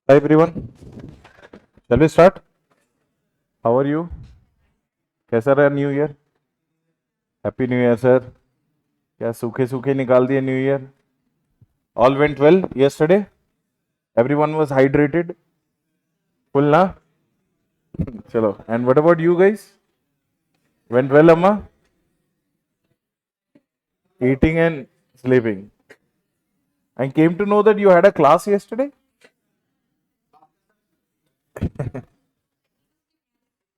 Hi everyone. Shall we start? How are you? कैसा रहा new year? Happy new year sir. क्या सूखे सूखे निकाल दिए new year? All went well yesterday? Everyone was hydrated? Full ना? चलो. And what about you guys? Went well, Amma? Eating and sleeping. I came to know that you had a class yesterday.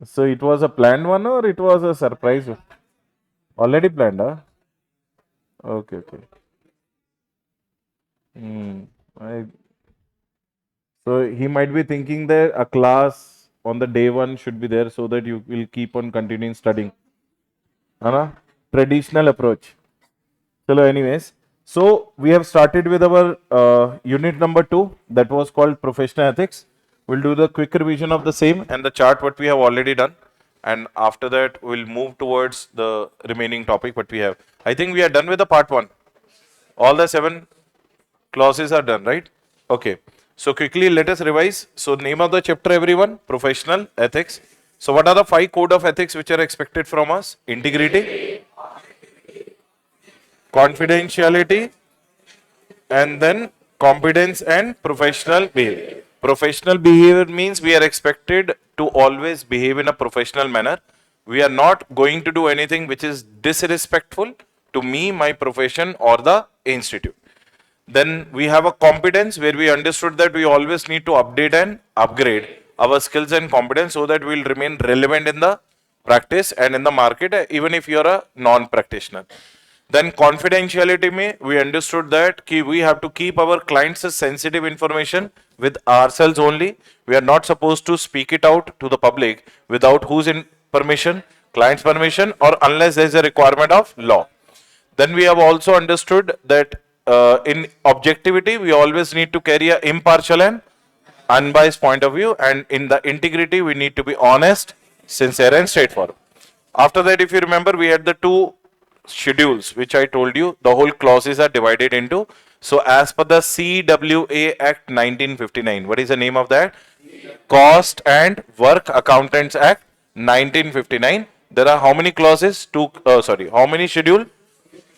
So it was a planned one or it was a surprise? Already planned, huh? Okay, okay. I So he might be thinking that a class on the day one should be there so that you will keep on continuing studying. Anna? Traditional approach. Chalo, anyways. So we have started with our unit number 2 that was called professional ethics. We'll do the quick revision of the same and the chart what we have already done. And after that, we'll move towards the remaining topic what we have. I think we are done with the part 1. All the 7 clauses are done, right? Okay. So quickly let us revise. So name of the chapter everyone, professional ethics. So what are the 5 code of ethics which are expected from us? Integrity, confidentiality, and then competence and professional behavior. Professional behavior means we are expected to always behave in a professional manner. We are not going to do anything which is disrespectful to me, my profession, or the institute. Then we have a competence where we understood that we always need to update and upgrade our skills and competence so that we'll remain relevant in the practice and in the market, even if you're a non-practitioner. Then confidentiality mein, we understood that we have to keep our clients' sensitive information with ourselves only. We are not supposed to speak it out to the public without whose permission, client's permission, or unless there is a requirement of law. Then we have also understood that in objectivity, we always need to carry an impartial and unbiased point of view, and in the integrity, we need to be honest, sincere, and straightforward. After that, if you remember, we had the 2 schedules which I told you. The whole clauses are divided into. So, as per the CWA Act 1959, what is the name of that? Cost and Work Accountants Act 1959. There are how many clauses? How many schedule?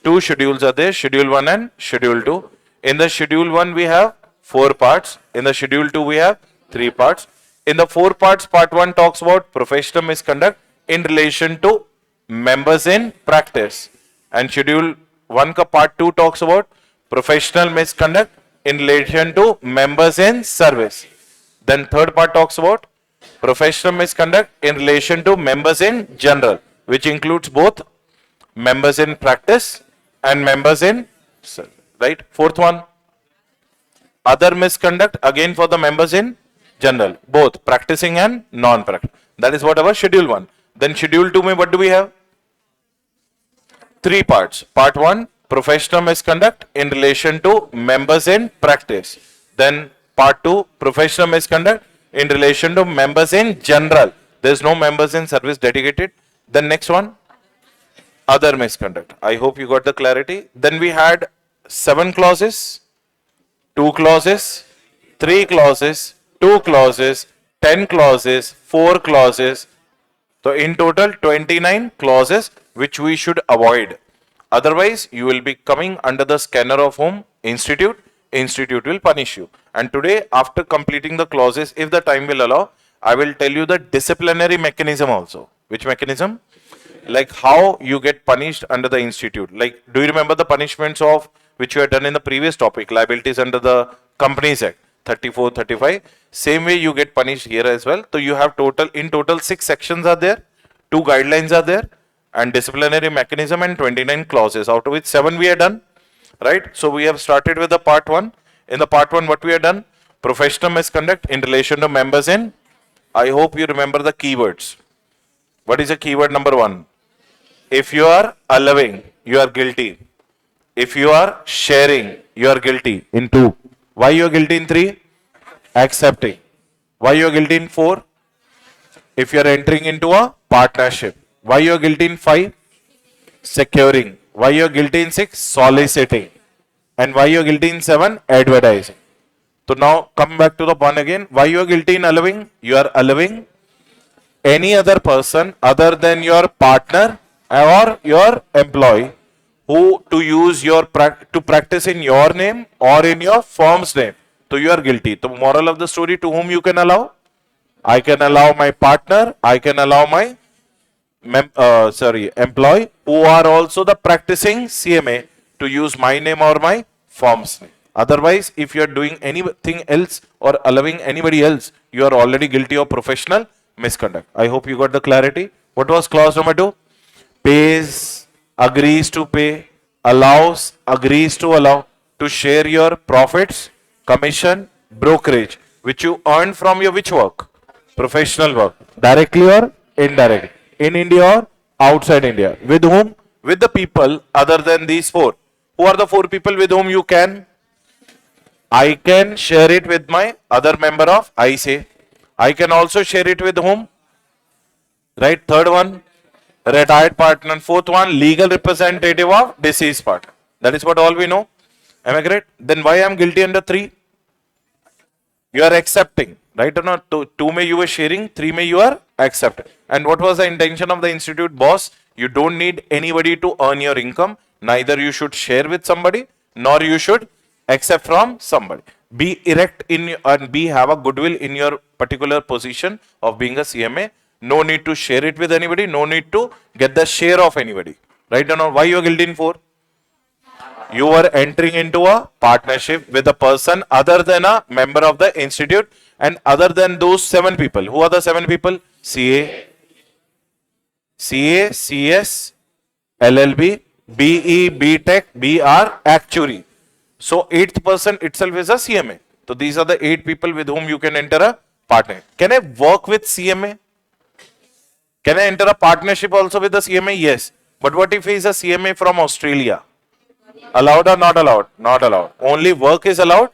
2 schedules are there, schedule 1 and schedule 2. In the schedule 1 we have 4 parts. In the schedule 2 we have 3 parts. In the 4 parts, part 1 talks about professional misconduct in relation to members in practice. And schedule 1 ka part 2 talks about professional misconduct in relation to members in service. Then third part talks about professional misconduct in relation to members in general, which includes both members in practice and members in service, right? Fourth one, other misconduct again for the members in general, both practicing and non-practicing. That is what our schedule 1. Then schedule 2 mein what do we have? 3 parts. Part 1, professional misconduct in relation to members in practice. Then part 2, professional misconduct in relation to members in general. There is no members in service dedicated. Then next one, other misconduct. I hope you got the clarity. Then we had 7 clauses, 2 clauses, 3 clauses, 2 clauses, 10 clauses, 4 clauses. So in total 29 clauses which we should avoid. Otherwise you will be coming under the scanner of whom? Institute. Institute will punish you. And today, after completing the clauses, if the time will allow, I will tell you the disciplinary mechanism also. Which mechanism? Like how you get punished under the institute. Like, do you remember the punishments of which you had done in the previous topic, liabilities under the Companies Act 34, 35? Same way you get punished here as well. So you have in total 6 sections are there, 2 guidelines are there, and disciplinary mechanism and 29 clauses, out of which 7 we have done, right? So we have started with the part 1. In the part 1, what we have done? Professional misconduct in relation to members in. I hope you remember the keywords. What is the keyword number 1? If you are allowing, you are guilty. If you are sharing, you are guilty in 2. Why you are guilty in 3? Accepting. Why you are guilty in 4? If you are entering into a partnership. Why you are guilty in 5? Securing. Why you are guilty in 6? Soliciting. And why you are guilty in 7? Advertising. So now come back to the point again. Why you are guilty in allowing? You are allowing any other person other than your partner or your employee who to use your to practice in your name or in your firm's name. So you are guilty. The moral of the story, to whom you can allow? I can allow my partner, I can allow my employee who are also the practicing CMA to use my name or my firm's name. Otherwise, if you are doing anything else or allowing anybody else, you are already guilty of professional misconduct. I hope you got the clarity. What was clause number 2? Pays, agrees to pay, allows, agrees to allow, to share your profits, commission, brokerage, which you earn from your which work? Professional work. Directly or indirectly? In India or outside India? With whom? With the people other than these 4. Who are the 4 people with whom you can? I can share it with my other member of ISA. I can also share it with whom? Right, third one, retired partner. Fourth one, legal representative of deceased partner. That is what all we know. Am I correct? Then why I am guilty under 3? You are accepting, right or not? 2 may you were sharing, 3 may you are accepting. And what was the intention of the institute boss? You don't need anybody to earn your income. Neither you should share with somebody, nor you should accept from somebody. Be erect in and have a goodwill in your particular position of being a CMA. No need to share it with anybody. No need to get the share of anybody. Right or not? Why you are guilty in 4? You are entering into a partnership with a person other than a member of the institute and other than those 7 people. Who are the 7 people? CA, CS, LLB, BE, BTech, BR, Actuary. So 8th person itself is a CMA. So these are the 8 people with whom you can enter a partner. Can I work with CMA? Can I enter a partnership also with the CMA? Yes. But what if he is a CMA from Australia? Allowed or not allowed? Not allowed. Only work is allowed.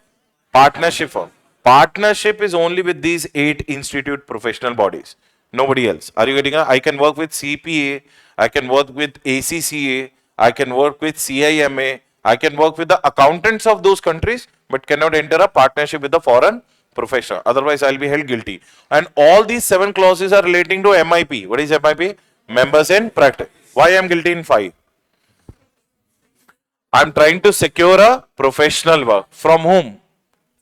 Partnership firm. Partnership is only with these 8 institute professional bodies. Nobody else. Are you getting it? I can work with CPA. I can work with ACCA. I can work with CIMA. I can work with the accountants of those countries, but cannot enter a partnership with the foreign professional. Otherwise, I'll be held guilty. And all these 7 clauses are relating to MIP. What is MIP? Members in practice. Why I am guilty in 5? I'm trying to secure a professional work. From whom?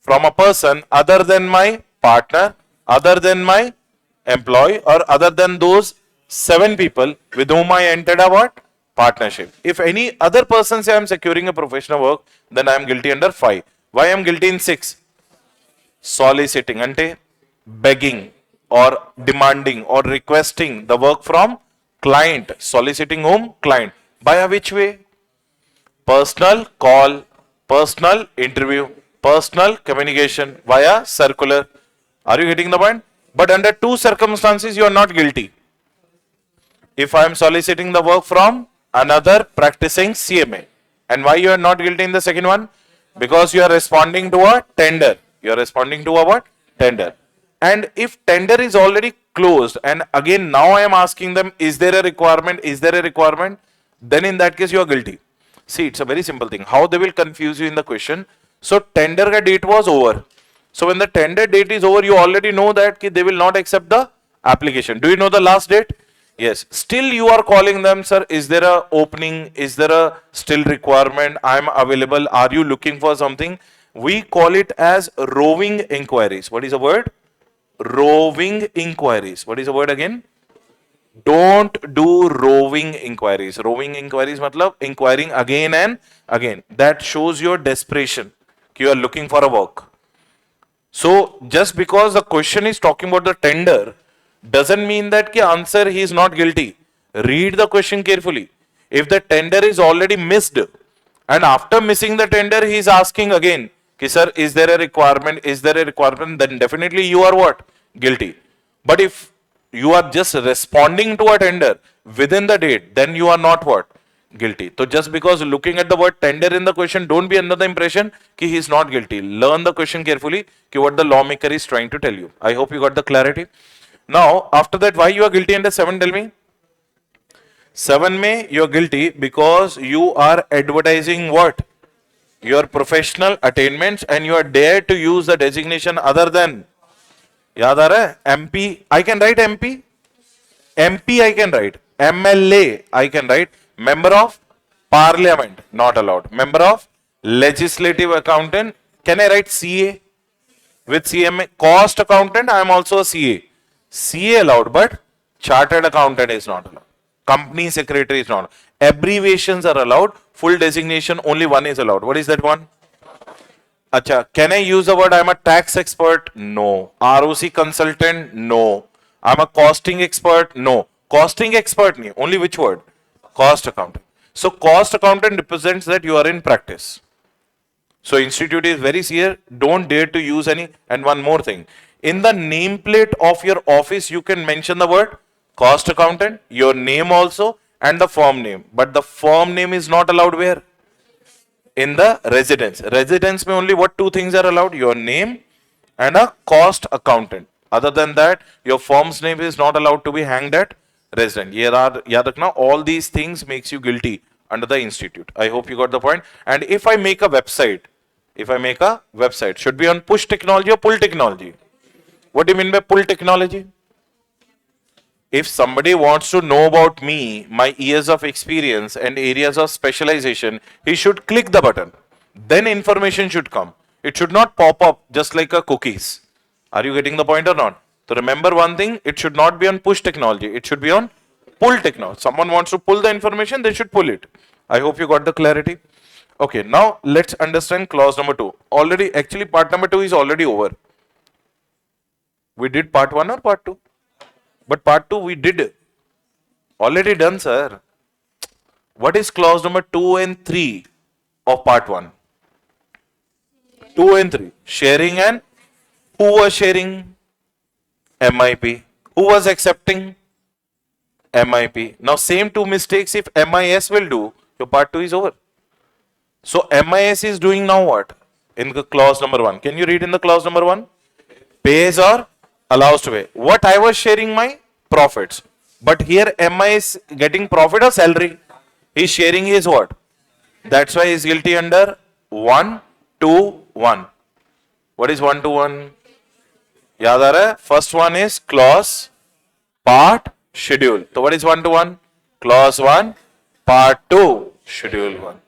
From a person other than my partner, other than my employee, or other than those 7 people with whom I entered a what? Partnership. If any other person say I am securing a professional work, then I am guilty under 5. Why I am guilty in 6? Soliciting, ante begging or demanding or requesting the work from client. Soliciting whom? Client. By a which way? Personal call, personal interview, personal communication via circular. Are you getting the point? But under 2 circumstances, you are not guilty. If I am soliciting the work from another practicing CMA. And why you are not guilty in the second one? Because you are responding to a tender. You are responding to a what? Tender. And if tender is already closed, and again now I am asking them, is there a requirement? Is there a requirement? Then in that case, you are guilty. See, it's a very simple thing. How they will confuse you in the question. So tender date was over. So when the tender date is over, you already know that they will not accept the application. Do you know the last date? Yes. Still you are calling them, sir, is there a opening? Is there a still requirement? I am available. Are you looking for something? We call it as roving inquiries. What is the word? Roving inquiries. What is the word again? Don't do roving inquiries. Roving inquiries matlab inquiring again and again. That shows your desperation. You are looking for a work. So just because the question is talking about the tender doesn't mean that the answer he is not guilty. Read the question carefully. If the tender is already missed and after missing the tender he is asking again, ki, sir, is there a requirement? Is there a requirement? Then definitely you are what? Guilty. But if you are just responding to a tender within the date, then you are not what? Guilty. So just because looking at the word tender in the question, don't be under the impression that he is not guilty. Learn the question carefully, what the lawmaker is trying to tell you. I hope you got the clarity. Now, after that, why you are guilty under 7? Tell me. 7 May, you are guilty because you are advertising what? your professional attainments, and you are dare to use the designation other than. याद आ रहा है? MP, I can write MP. MP I can write. MLA I can write. Member of Parliament, not allowed. Member of Legislative Accountant, can I write CA? With CMA, Cost Accountant, I am also a CA. CA allowed, but Chartered Accountant is not allowed. Company Secretary is not. Abbreviations are allowed. Full designation, only one is allowed. What is that one? Acha, can I use the word I am a tax expert? No. ROC consultant? No. I am a costing expert? No. Costing expert nahi, only which word? Cost accountant. So cost accountant represents that you are in practice. So institute is very clear, don't dare to use any. And one more thing, in the nameplate of your office you can mention the word cost accountant, your name also, and the firm name. But the firm name is not allowed where? In the residence. Residence mein only what two things are allowed? Your name and a cost accountant. Other than that, your firm's name is not allowed to be hanged at resident. Yaad rakhna, all these things makes you guilty under the institute. I hope you got the point. And if I make a website, should be on push technology or pull technology? What do you mean by pull technology? If somebody wants to know about me, my years of experience and areas of specialization, he should click the button. Then information should come. It should not pop up just like a cookies. Are you getting the point or not? So remember one thing, it should not be on push technology. It should be on pull technology. Someone wants to pull the information, they should pull it. I hope you got the clarity. Okay, now let's understand clause number 2. Actually part number 2 is already over. We did part 1 or part 2? But part 2 we did. Already done, sir. What is clause number 2 and 3 of part 1? 2 and 3. Sharing, and who was sharing? MIP. Who was accepting? MIP. Now same two mistakes if MIS will do, your part 2 is over. So MIS is doing now what? In the clause number 1. Can you read in the clause number 1? Pays or allows to pay. What I was sharing my profits. But here MIS getting profit or salary? He is sharing his what? That's why he is guilty under 1 to 1. What is 1 to 1? Yaad aa raha hai? First one is clause, part, schedule. So what is 1 to 1? Clause 1, part 2, schedule 1.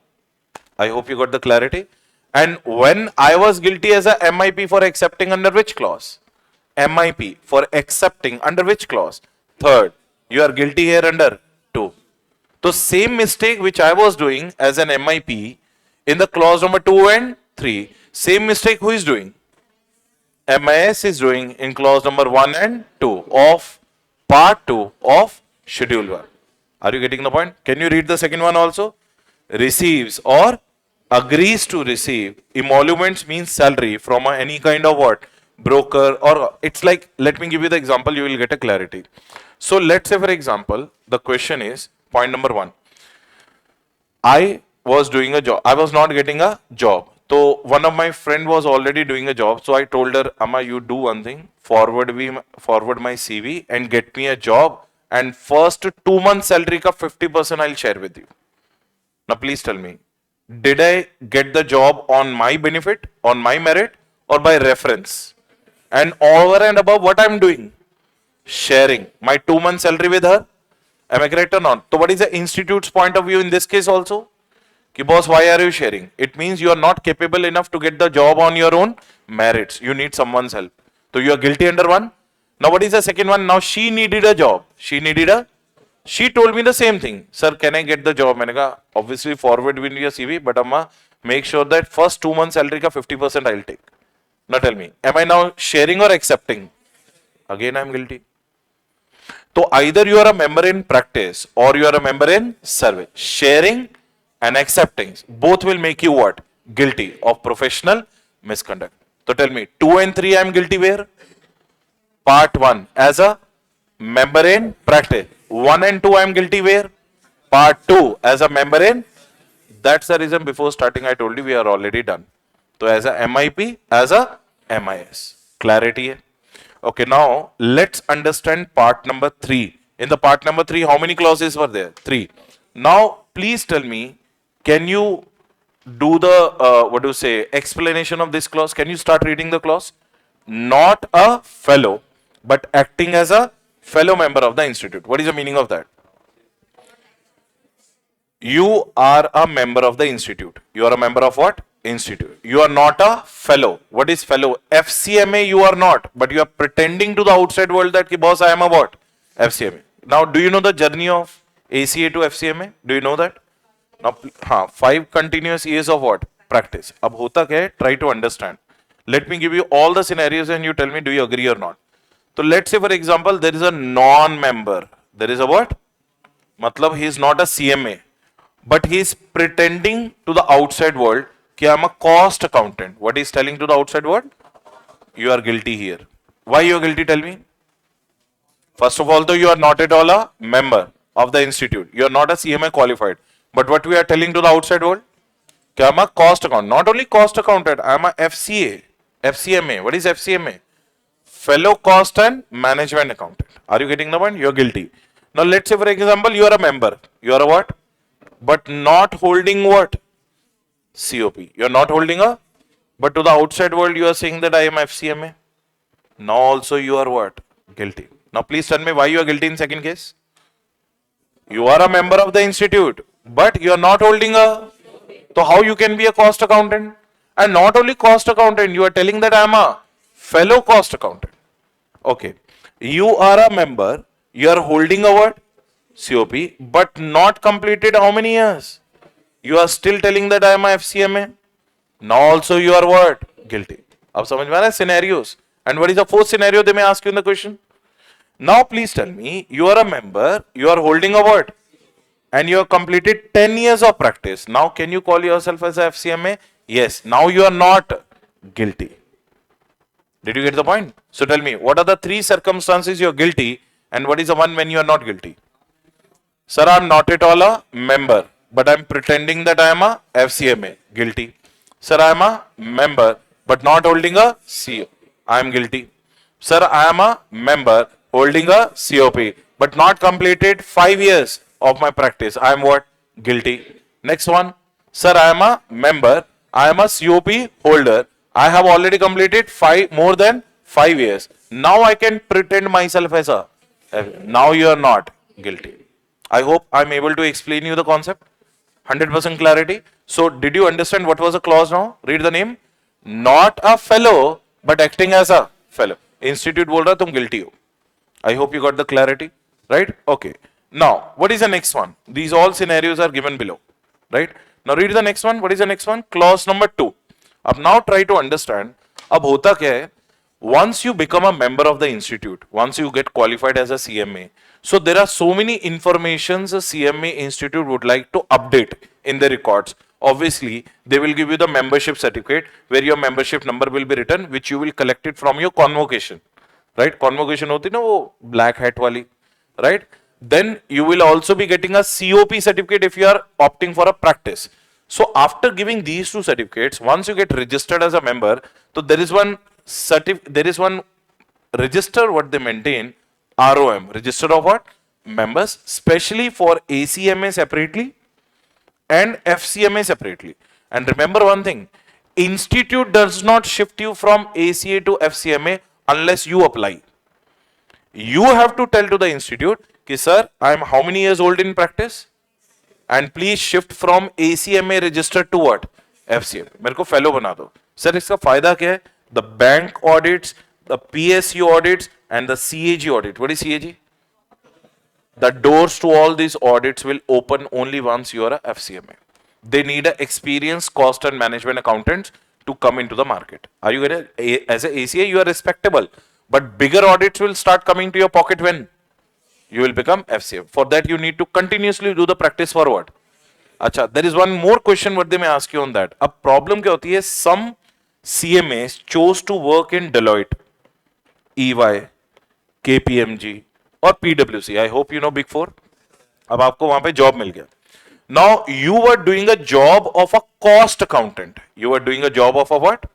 I hope you got the clarity. And when I was guilty as a MIP for accepting under which clause? MIP for accepting under which clause? Third. You are guilty here under 2. So same mistake which I was doing as an MIP in the clause number 2 and 3, same mistake who is doing? MIS is doing in clause number 1 and 2 of part 2 of schedule 1. Are you getting the point? Can you read the second one also? Receives or agrees to receive emoluments means salary from any kind of what? Broker, or it's like, let me give you the example, you will get a clarity. So let's say for example, the question is point number 1. I was doing a job. I was not getting a job. So one of my friend was already doing a job. So I told her, Amma, you do one thing, forward my CV and get me a job, and first 2 months salary ka 50% I'll share with you. Now please tell me, did I get the job on my benefit, on my merit, or by reference? And over and above what I'm doing? Sharing my 2 months salary with her. Am I correct or not? So what is the institute's point of view in this case also? Ki boss, why are you sharing? It means you are not capable enough to get the job on your own merits. You need someone's help. So you are guilty under 1. Now what is the second one? Now she needed a job. She told me the same thing. Sir, can I get the job? मैंने कहा, obviously forward with your CV, but Amma, make sure that first 2 months salary ka 50% I'll take. Now tell me, am I now sharing or accepting? Again, I'm guilty. So either you are a member in practice or you are a member in service. Sharing and accepting, both will make you what? Guilty of professional misconduct. So tell me, 2 and 3 I'm guilty where? Part 1 as a member in practice. 1 and 2 I'm guilty where? Part 2 as a member in. That's the reason before starting I told you we are already done. So as a MIP, as a MIS. Clarity hai? Okay, now let's understand part number 3. In the part number 3, how many clauses were there? 3. Now please tell me, can you do the what do you say explanation of this clause? Can you start reading the clause? Not a fellow, but acting as a fellow member of the institute. What is the meaning of that? You are a member of the institute. You are a member of what? Institute. You are not a fellow. What is fellow? FCMA you are not, but you are pretending to the outside world that ki boss I am a what? FCMA. Now do you know the journey of ACA to FCMA? Do you know that? Now, 5 continuous years of what? Practice. अब होता क्या है? Try to understand. Let me give you all the scenarios and you tell me do you agree or not. So let's say for example there is a non-member. There is a what? मतलब he is not a CMA. But he is pretending to the outside world कि I am a cost accountant. What he is telling to the outside world? You are guilty here. Why you are guilty? Tell me. First of all, though, you are not at all a member of the institute. You are not a CMA qualified. But what we are telling to the outside world? I am a cost accountant. Not only cost accountant, I am a FCA, FCMA. What is FCMA? Fellow cost and management accountant. Are you getting the point? You are guilty. Now let's say for example, you are a member. You are a what? But not holding what? COP. You are not holding a, but to the outside world you are saying that I am FCMA. Now also you are what? Guilty. Now please tell me why you are guilty in second case. You are a member of the institute, but you are not holding a. So how you can be a cost accountant? And not only cost accountant, you are telling that I am a fellow cost accountant. Okay. You are a member, you are holding a what? COP, but not completed how many years? You are still telling that I am a FCMA. Now also you are what? Guilty. अब समझ में आ रहा है scenarios. And what is the fourth scenario they may ask you in the question? Now please tell me, you are a member, you are holding a what? And you have completed 10 years of practice. Now can you call yourself as a FCMA? Yes. Now you are not guilty. Did you get the point? So tell me, what are the 3 circumstances you are guilty and what is the one when you are not guilty? Sir, I am not at all a member, but I am pretending that I am a FCMA. Guilty. Sir, I am a member, but not holding a CO. I am guilty. Sir, I am a member holding a COP, but not completed 5 years of my practice. I am what? Guilty. Next one. Sir, I am a member. I am a COP holder. I have already completed more than 5 years. Now I can pretend myself as a. Now you are not guilty. I hope I am able to explain you the concept. 100% clarity. So did you understand what was the clause now? Read the name. Not a fellow, but acting as a fellow. Institute बोल रहा तुम guilty हो. I hope you got the clarity, right? Okay. Now, what is the next one? These all scenarios are given below, right? Now read the next one. What is the next one? Clause number 2. अब now try to understand. अब होता क्या है? Once you become a member of the institute, once you get qualified as a CMA, so there are so many informations a CMA institute would like to update in the records. Obviously, they will give you the membership certificate where your membership number will be written, which you will collect it from your convocation, right? Convocation होती ना वो black hat वाली, right? Then you will also be getting a COP certificate if you are opting for a practice. So after giving these 2 certificates, once you get registered as a member, so there is one register what they maintain, ROM, register of what? Members, especially for ACMA separately and FCMA separately. And remember one thing, institute does not shift you from ACA to FCMA unless you apply. You have to tell to the institute, कि sir, I am how many years old in practice? And please shift from ACMA registered to what? FCMA. मेरे को fellow बना दो. Sir, इसका फायदा क्या है? The bank audits, the PSU audits, and the CAG audit. What is CAG? The doors to all these audits will open only once you are a FCMA. They need an experienced cost and management accountants to come into the market. Are you getting it? As a ACA, you are respectable, but bigger audits will start coming to your pocket when you will become FCMA. For that, you need to continuously do the practice for what? Acha, there is one more question what they may ask you on that. A problem क्या होती है? Some CMAs chose to work in Deloitte, EY, KPMG और PwC. I hope you know Big Four. अब आपको वहां पे job मिल गया. Now you were doing a job of a cost accountant. You were doing a job of a what?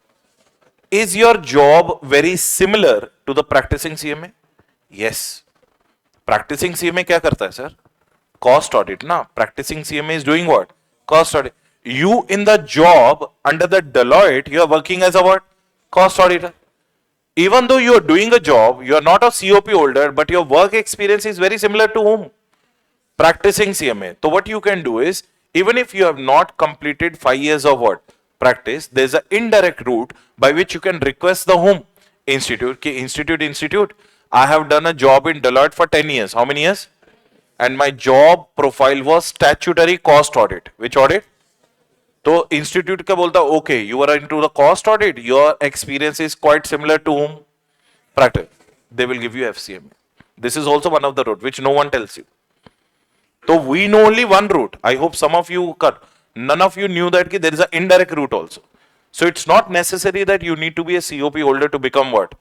Is your job very similar to the practicing CMA? Yes. Practicing CMA क्या करता है sir? Cost audit ना. Practicing CMA is doing what? Cost audit. You in the job under the Deloitte, you are working as a what? Cost auditor. Even though you are doing a job, you are not a COP holder, but your work experience is very similar to whom? Practicing CMA. So what you can do is, even if you have not completed 5 years of what? Practice, there's an indirect route by which you can request the home institute. Institute. I have done a job in Deloitte for 10 years. How many years? And my job profile was statutory cost audit. Which audit? तो institute क्या बोलता okay you are into the cost audit your experience is quite similar to home practice they will give you FCMA this is also one of the route which no one tells you तो we know only one route I hope some of you cut none of you knew that ki there is an indirect route also so it's not necessary that you need to be a COP holder to become what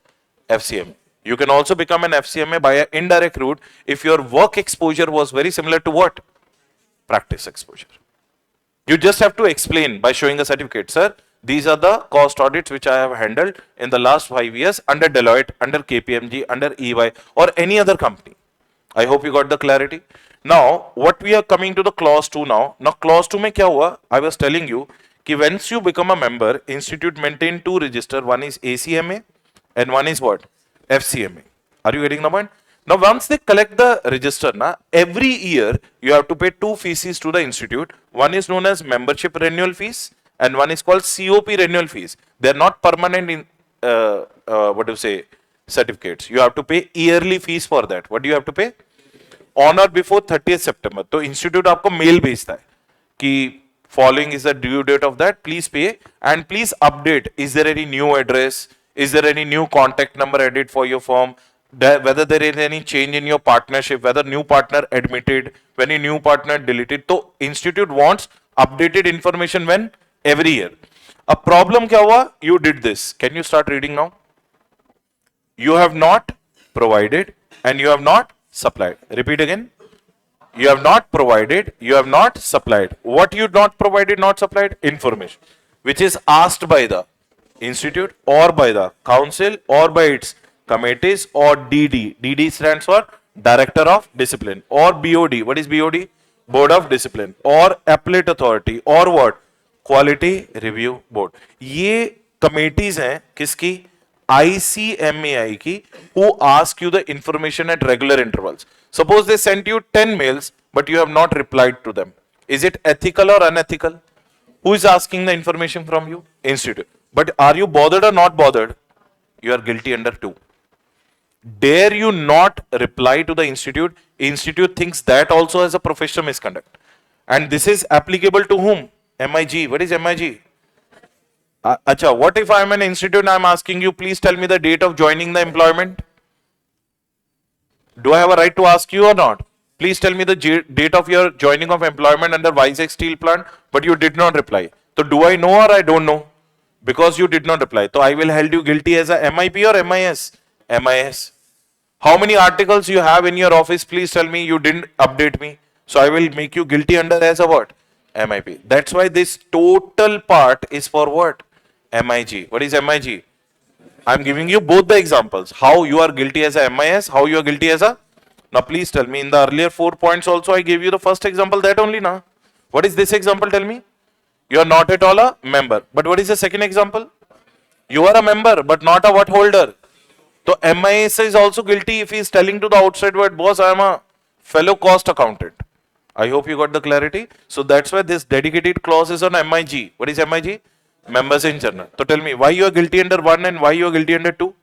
FCMA you can also become an FCMA by an indirect route if your work exposure was very similar to what practice exposure. You just have to explain by showing a certificate, sir. These are the cost audits which I have handled in the last 5 years under Deloitte, under KPMG, under EY, or any other company. I hope you got the clarity. Now, what we are coming to the clause 2 now. Now, clause 2 mein kya hua? I was telling you कि once you become a member, institute maintain 2 register. One is ACMA and one is what? FCMA. Are you getting the point? Now, once they collect the register, every year you have to pay 2 fees to the institute. One is known as membership renewal fees and one is called COP renewal fees. They are not permanent in, what do you say, certificates. You have to pay yearly fees for that. What do you have to pay? On or before 30th September. तो institute आपको mail भेजता है कि following is the due date of that. Please pay and please update. Is there any new address? Is there any new contact number added for your firm? Whether there is any change in your partnership, whether new partner admitted, when a new partner deleted. So institute wants updated information when? Every year. A problem kya hua? You did this. Can you start reading now? You have not provided and you have not supplied. Repeat again. You have not provided, you have not supplied. What you not provided, not supplied? Information. Which is asked by the institute or by the council or by its committees or DD. DD stands for Director of Discipline or BOD. What is BOD? Board of Discipline or Appellate Authority or what? Quality Review Board. ये committees हैं किसकी? ICMAI की who ask you the information at regular intervals. Suppose they sent you 10 mails but you have not replied to them. Is it ethical or unethical? Who is asking the information from you? Institute. But are you bothered or not bothered? You are guilty under 2. Dare you not reply to the institute? Institute thinks that also as a professional misconduct. And this is applicable to whom? MIG. What is MIG? Acha, what if I am an institute and I am asking you, please tell me the date of joining the employment? Do I have a right to ask you or not? Please tell me the date of your joining of employment under Vizag Steel Plant, but you did not reply. So do I know or I don't know? Because you did not reply. So I will hold you guilty as a MIP or MIS? MIS. How many articles you have in your office? Please tell me you didn't update me. So I will make you guilty under as a what? MIP. That's why this total part is for what? MIG. What is MIG? I'm giving you both the examples. How you are guilty as a MIS, how you are guilty as a... Now please tell me, in the earlier 4 points also I gave you the first example, that only now. What is this example? Tell me. You are not at all a member. But what is the second example? You are a member but not a what holder. So MIS is also guilty if he is telling to the outside world, boss, I am a fellow cost accountant. I hope you got the clarity. So that's why this dedicated clause is on MIG. What is MIG? Members in general. So tell me, why you are guilty under 1 and why you are guilty under 2?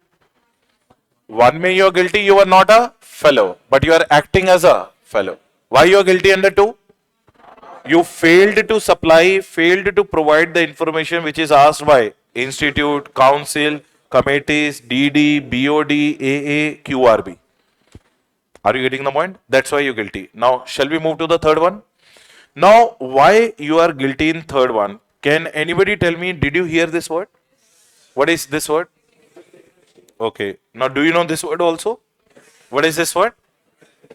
1 may you are guilty, you are not a fellow, but you are acting as a fellow. Why you are guilty under 2? You failed to supply, failed to provide the information which is asked by institute, council, committees, DD, BOD, AA, QRB. Are you getting the point? That's why you're guilty. Now, shall we move to the third one? Now, why you are guilty in third one? Can anybody tell me, did you hear this word? What is this word? Okay. Now, do you know this word also? What is this word?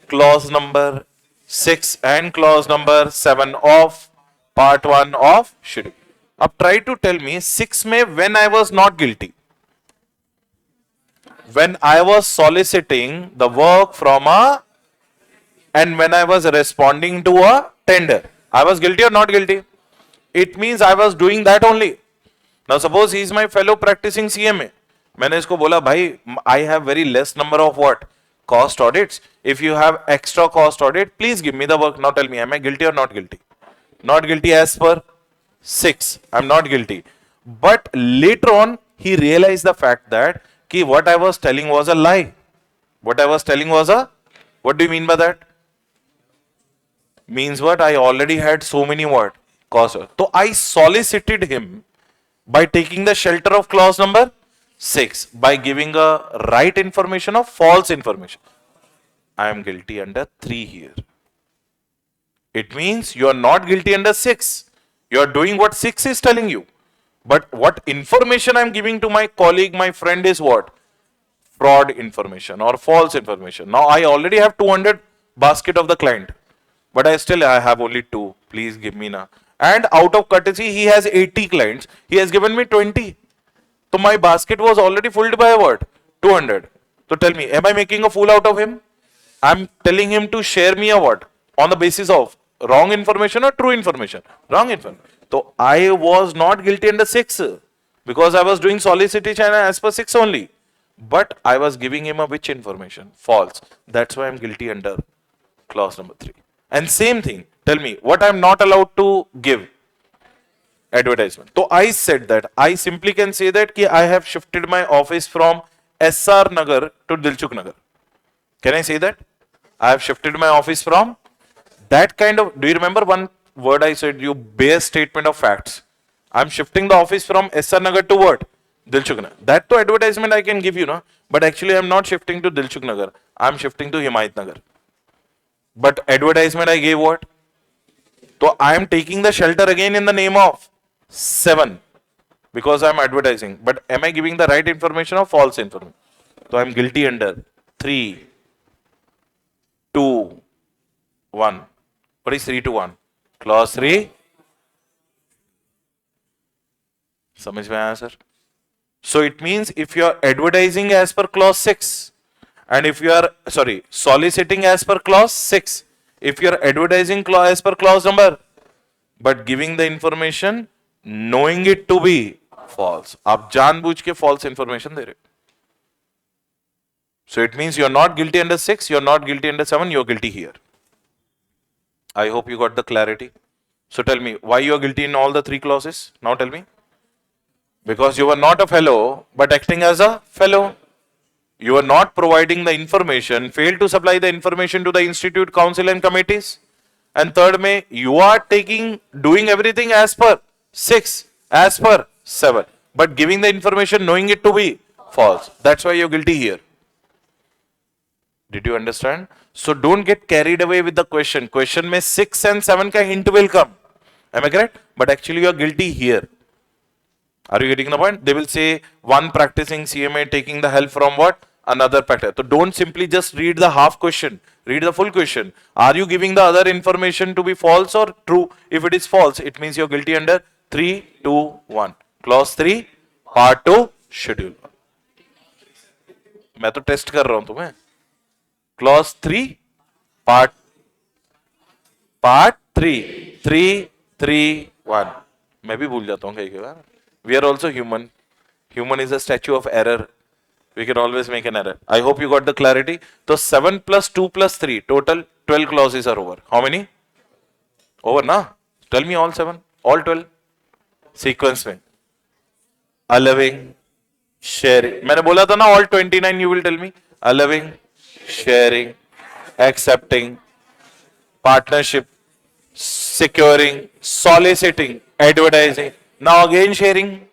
Clause number 6 and clause number 7 of part 1 of schedule. Now, try to tell me 6 May when I was not guilty. When I was soliciting the work from a, and when I was responding to a tender. I was guilty or not guilty? It means I was doing that only. Now suppose he is my fellow practicing CMA. मैंने इसको बोला भाई I have very less number of what cost audits. If you have extra cost audit, please give me the work. Now tell me, am I guilty or not guilty? Not guilty as per 6. I'm not guilty. But later on, he realized the fact that ki what I was telling was a lie. What I was telling was a, what do you mean by that? Means what? I already had so many what? Costs. So I solicited him by taking the shelter of clause number 6, by giving a right information or false information. I am guilty under 3 here. It means you are not guilty under 6. You are doing what 6 is telling you. But what information I am giving to my colleague, my friend is what? Fraud information or false information. Now I already have 200 basket of the client, but I have only 2. Please give me now. And out of courtesy, he has 80 clients. He has given me 20. So my basket was already filled by what? 200. So tell me, am I making a fool out of him? I'm telling him to share me a what? On the basis of wrong information or true information? Wrong information. So I was not guilty under 6 because I was doing solicitation as per 6 only. But I was giving him a which information? False. That's why I'm guilty under clause number 3. And same thing, tell me, what I'm not allowed to give? Advertisement. So I said that, I simply can say that ki I have shifted my office from SR Nagar to Dilchuk Nagar. Can I say that? I have shifted my office from that kind of, do you remember one word I said, you bare statement of facts. I'm shifting the office from SR Nagar to what? Dilchuk Nagar. That to advertisement I can give you, no? But actually I'm not shifting to Dilchuk Nagar. I'm shifting to Himayat Nagar. But advertisement I gave what? So I am taking the shelter again in the name of 7 because I am advertising. But am I giving the right information or false information? So I am guilty under 3, 2, 1. What is 3 to 1? Clause 3. समझ में आया sir? So it means if you are advertising as per clause 6 and if you are, soliciting as per clause 6, if you are advertising as per clause number, but giving the information knowing it to be false, आप जानबूझ के false information दे रहे. So it means you are not guilty under 6, you are not guilty under 7, you are guilty here. I hope you got the clarity. So tell me, why you are guilty in all the 3 clauses? Now tell me. Because you were not a fellow, but acting as a fellow. You are not providing the information, failed to supply the information to the institute, council and committees. And third, you are doing everything as per 6, as per 7, but giving the information knowing it to be false. That's why you're guilty here. Did you understand? So don't get carried away with the question. Question mein 6 and 7 ka hint will come. Am I correct? But actually you are guilty here. Are you getting the point? They will say one practicing CMA taking the help from what? Another practitioner. So don't simply just read the half question. Read the full question. Are you giving the other information to be false or true? If it is false, it means you're guilty under 3, 2, 1. Clause 3, part 2, schedule. मैं तो test कर रहा हूं तुम्हें. Clause 3, part 3, 3, 3, 1. मैं भी भूल जाता हूं कई बार. We are also human. Human is a statue of error. We can always make an error. I hope you got the clarity. So 7 plus 2 plus 3, total 12 clauses are over. How many? Over, na? Tell me all 7, all 12. Sequence में. Allowing, sharing. मैंने बोला था ना all 29 you will tell me. Allowing, sharing, accepting, partnership, securing, soliciting, advertising. Now again sharing,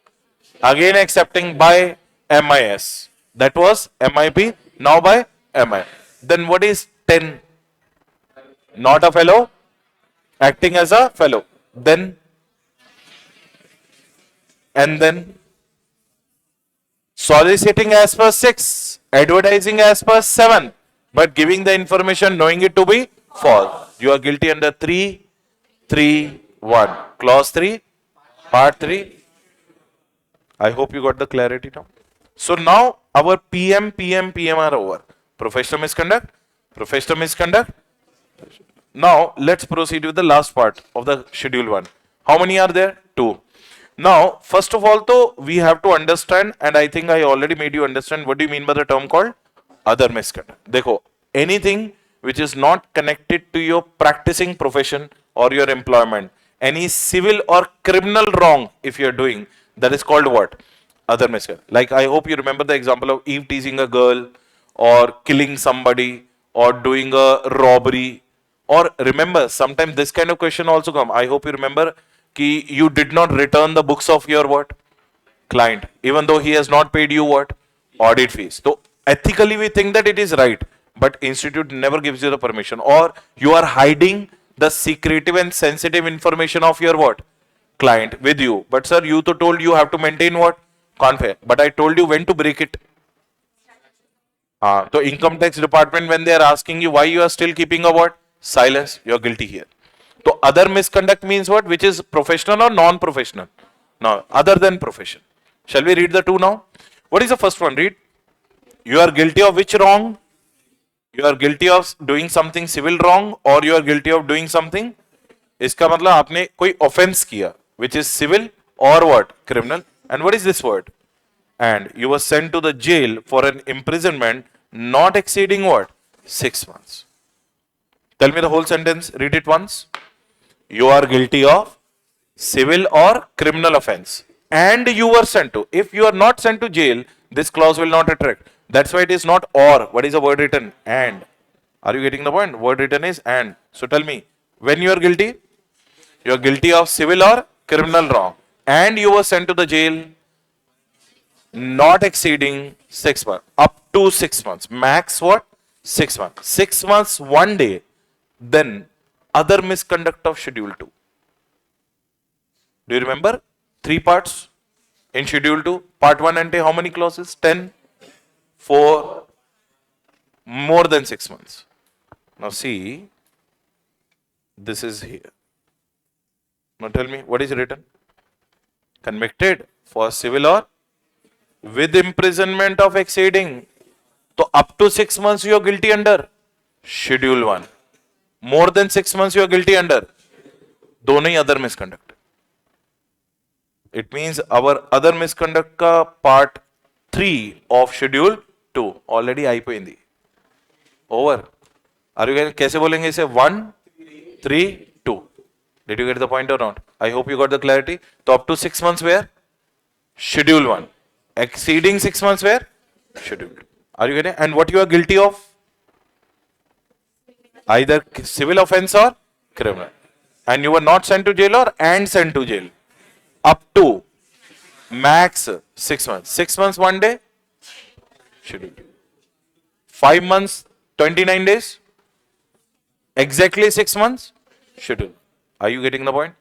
again accepting by MIS. That was MIP, now by MI. Then what is 10? Not a fellow, acting as a fellow. Then, and then soliciting as per 6, advertising as per 7, but giving the information knowing it to be false. You are guilty under 3, 3, 1. Clause 3, part 3. I hope you got the clarity now. So now our PM are over. Professional misconduct, professional misconduct. Now let's proceed with the last part of the schedule 1. How many are there? 2. Now, first of all, though, we have to understand, and I think I already made you understand what do you mean by the term called other misconduct. Dekho, anything which is not connected to your practicing profession or your employment, any civil or criminal wrong if you're doing, that is called what? Other misconduct. Like I hope you remember the example of eve teasing a girl or killing somebody or doing a robbery. Or remember, sometimes this kind of question also come. I hope you remember कि you did not return the books of your what? Client, even though he has not paid you what? Audit fees. So ethically we think that it is right, but institute never gives you the permission, or you are hiding the secretive and sensitive information of your what? Client with you. But sir, you to told you have to maintain what? Confe. But I told you when to break it. So income tax department, when they are asking you why you are still keeping a what? Silence, you are guilty here. So other misconduct means what? Which is professional or non-professional? No, other than profession. Shall we read the two now? What is the first one? Read. You are guilty of which wrong? You are guilty of doing something civil wrong, or you are guilty of doing something. इसका मतलब आपने कोई offense किया, which is civil or what? Criminal. And what is this word? And you were sent to the jail for an imprisonment not exceeding what? 6 months. Tell me the whole sentence. Read it once. You are guilty of civil or criminal offense, and you were sent to. If you are not sent to jail, this clause will not attract. That's why it is not or. What is the word written? And. Are you getting the point? Word written is and. So tell me, when you are guilty of civil or criminal wrong, and you were sent to the jail not exceeding 6 months, up to 6 months, max what? 6 months. 6 months, 1 day, then other misconduct of schedule 2. Do you remember 3 parts in schedule 2? Part 1 ante how many clauses? 10, 4, more than 6 months. Now see, this is here. Now tell me, what is written? Convicted for civil or with imprisonment of exceeding. So up to 6 months you are guilty under schedule 1. More than 6 months you are guilty under दोनों ही other misconduct. It means our other misconduct का part 3 of schedule 2 already అయిపోయింది. Over. Are you getting? कैसे बोलेंगे इसे? 1, 3, 2. Did you get the point or not? I hope you got the clarity. So up to 6 months where? Schedule 1. Exceeding 6 months where? Schedule 2. Are you getting? And what you are guilty of? Either civil offense or criminal. And you were not sent to jail or and sent to jail. Up to max 6 months. 6 months 1 day? Schedule 2. 5 months 29 days? Exactly 6 months? Schedule. Are you getting the point?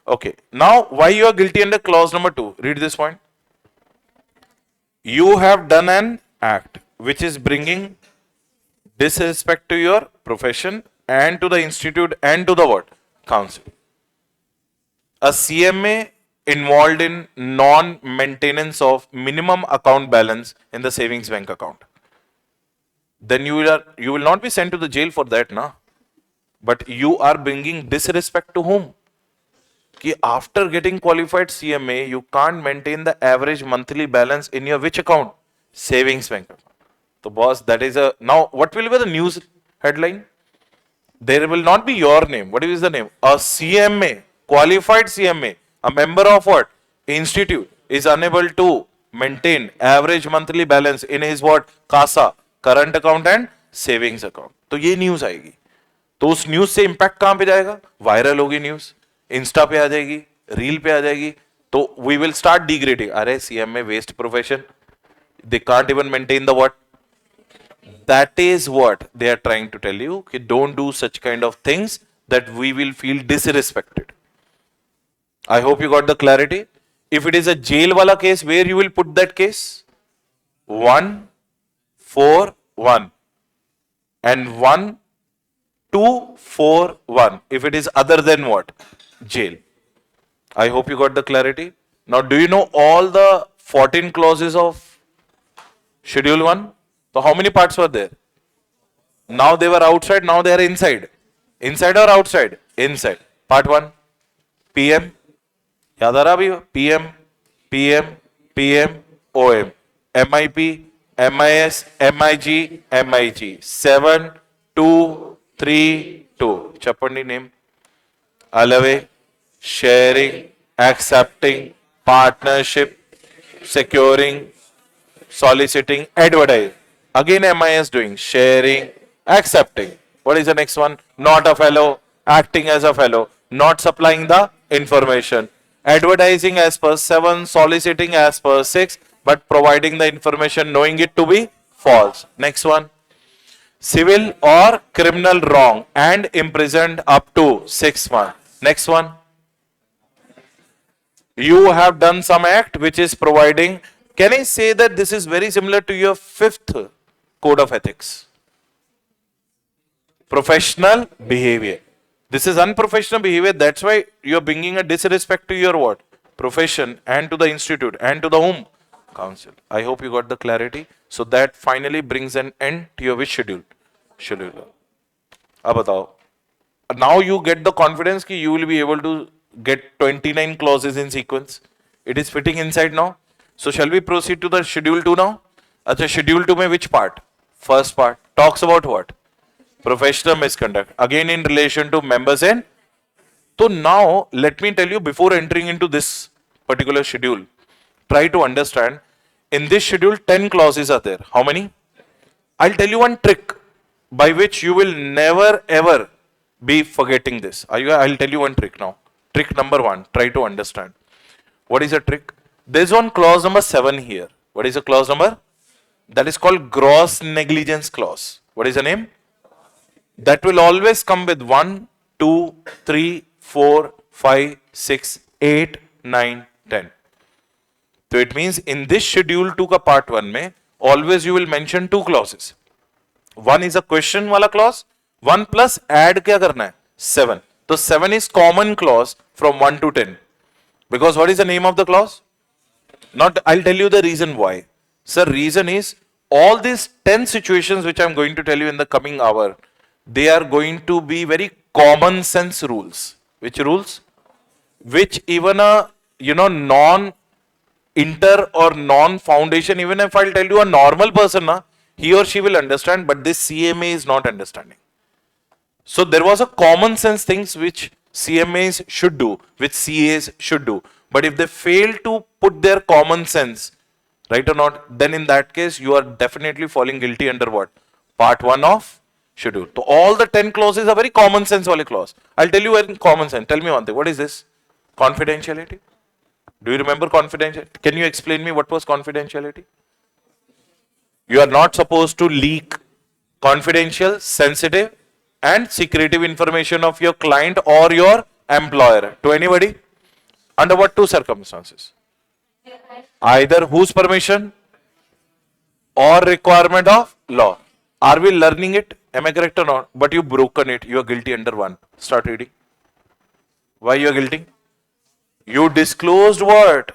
Okay. Now, why you are guilty under clause number 2? Read this point. You have done an act which is bringing disrespect to your profession and to the institute and to the what? Council. A CMA involved in non-maintenance of minimum account balance in the savings bank account. Then you will not be sent to the jail for that, na? But you are bringing disrespect to whom? Ki after getting qualified CMA, you can't maintain the average monthly balance in your which account? Savings bank account. So boss, that is a, now what will be the news headline? There will not be your name. What is the name? A CMA, qualified CMA, a member of what? Institute is unable to maintain average monthly balance in his what? CASA, current account and savings account. तो ये news आएगी. तो उस news से impact कहां पे जाएगा? Viral होगी न्यूज, इंस्टा पे आ जाएगी, रील पे आ जाएगी. तो वी विल स्टार्ट डिग्रेडिंग. अरे CMA waste profession, they can't even maintain the what? That is what they are trying to tell you. Don't do such kind of things that we will feel disrespected. I hope you got the clarity. If it is a jail wala case, where you will put that case? 1, 4, 1 and 1, 2, 4, 1. If it is other than what? Jail. I hope you got the clarity. Now, do you know all the 14 clauses of Schedule 1? So, how many parts were there? Now they were outside, now they are inside. Inside or outside? Inside. Part 1, PM. याद आ रहा अभी? PM, PM, PM, OM, MIP, MIS, MIG, MIG, 7, 2, 3, 2. Chapandi name. Allowing, sharing, accepting, partnership, securing, soliciting, advertise. Again, MIS doing sharing, accepting. What is the next one? Not a fellow, acting as a fellow, not supplying the information, advertising as per 7, soliciting as per 6, but providing the information knowing it to be false. Next one. Civil or criminal wrong and imprisoned up to 6 months. Next one. You have done some act which is providing. Can I say that this is very similar to your 5th code of ethics? Professional behavior. This is unprofessional behavior. That's why you're bringing a disrespect to your what? Profession and to the institute and to the whom? Council. I hope you got the clarity. So that finally brings an end to your which schedule? Schedule. अब बताओ. Now you get the confidence कि you will be able to get 29 clauses in sequence. It is fitting inside now. So shall we proceed to the schedule 2 now? अच्छा, schedule 2 में which part? First part talks about what? Professional misconduct. Again in relation to members and. So now let me tell you, before entering into this particular schedule, try to understand. In this schedule 10 clauses are there. How many? I'll tell you one trick by which you will never ever be forgetting this. I'll tell you one trick now. Trick number 1. Try to understand. What is a trick? There's one clause number 7 here. What is the clause number? That is called gross negligence clause. What is the name? That will always come with 1, 2, 3, 4, 5, 6, 8, 9, 10. So it means in this schedule 2 का part 1 में always you will mention 2 clauses. One is a question वाला clause. 1 plus add क्या करना है? 7. So 7 is common clause from 1 to 10. Because what is the name of the clause? Not, I'll tell you the reason why. Sir, reason is all these 10 situations which I'm going to tell you in the coming hour, they are going to be very common sense rules. Which rules? Which even a, non-inter or non-foundation, even if I'll tell you a normal person, he or she will understand, but this CMA is not understanding. So there was a common sense things which CMAs should do, which CAs should do. But if they fail to put their common sense, right or not, then in that case, you are definitely falling guilty under what? Part 1 of schedule. So all the 10 clauses are very common sense wale clause. I'll tell you in common sense. Tell me one thing. What is this? Confidentiality. Do you remember confidentiality? Can you explain me what was confidentiality? You are not supposed to leak confidential, sensitive, and secretive information of your client or your employer to anybody. Under what 2 circumstances? Either whose permission or requirement of law. Are we learning it? Am I correct or not? But you broken it. You are guilty under 1. Start reading. Why you are guilty? You disclosed what?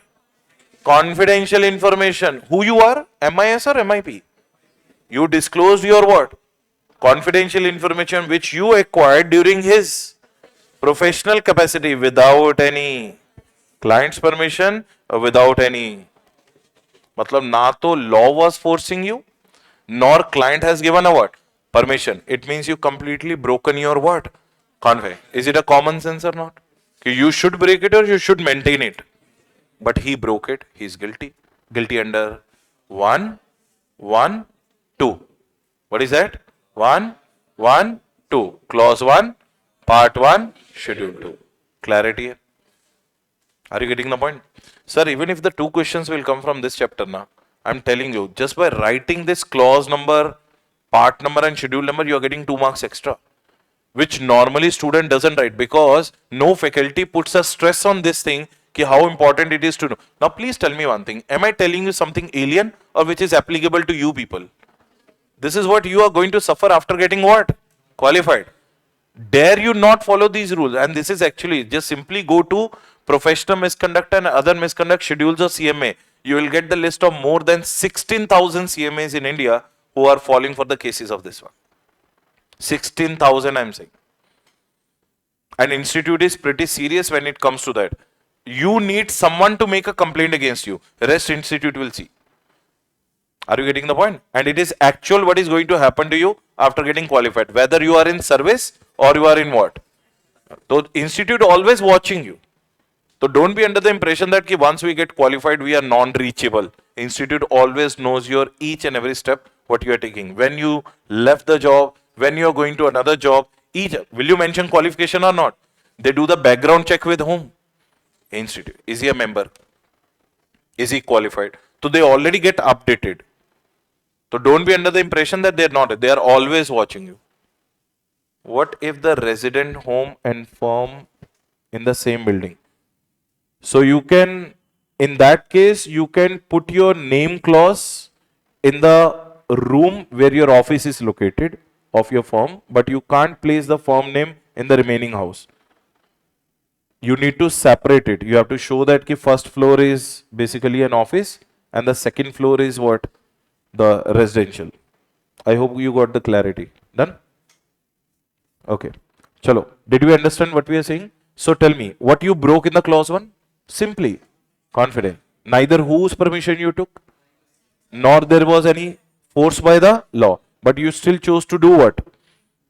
Confidential information. Who you are? MIS or MIP? You disclosed your what? Confidential information which you acquired during his professional capacity without any client's permission or without any. मतलब ना तो law was forcing you, nor client has given a what? Permission. It means you completely broken your what? Confidence. Is it a common sense or not? You should break it or you should maintain it. But he broke it. He is guilty. Guilty under 1, 1, 2. What is that? 1, 1, 2. Clause 1, part 1, schedule 2. Clarity here. Are you getting the point? Sir, even if the 2 questions will come from this chapter now, I'm telling you, just by writing this clause number, part number and schedule number, you are getting 2 marks extra. Which normally student doesn't write because no faculty puts a stress on this thing ki how important it is to know. Now please tell me one thing. Am I telling you something alien or which is applicable to you people? This is what you are going to suffer after getting what? Qualified. Dare you not follow these rules? And this is actually just simply go to professional misconduct and other misconduct schedules of CMA. You will get the list of more than 16,000 CMAs in India who are falling for the cases of this one. 16,000 I'm saying. An institute is pretty serious when it comes to that. you need someone to make a complaint against you. Rest institute will see. Are you getting the point? And it is actual what is going to happen to you after getting qualified, whether you are in service or you are in what. So institute always watching you. So don't be under the impression that once we get qualified, we are non-reachable. Institute always knows your each and every step, what you are taking. When you left the job, when you are going to another job, will you mention qualification or not? They do the background check with whom? Institute. Is he a member? Is he qualified? So they already get updated. So don't be under the impression that they are not. They are always watching you. What if the resident home and firm in the same building? So you can, in that case, you can put your name clause in the room where your office is located of your firm, but you can't place the firm name in the remaining house. You need to separate it. You have to show that the first floor is basically an office and the second floor is what? The residential. I hope you got the clarity. Done? Okay. Chalo. Did you understand what we are saying? So tell me, what you broke in the clause 1? Simply, confident. Neither whose permission you took, nor there was any force by the law. But you still chose to do what?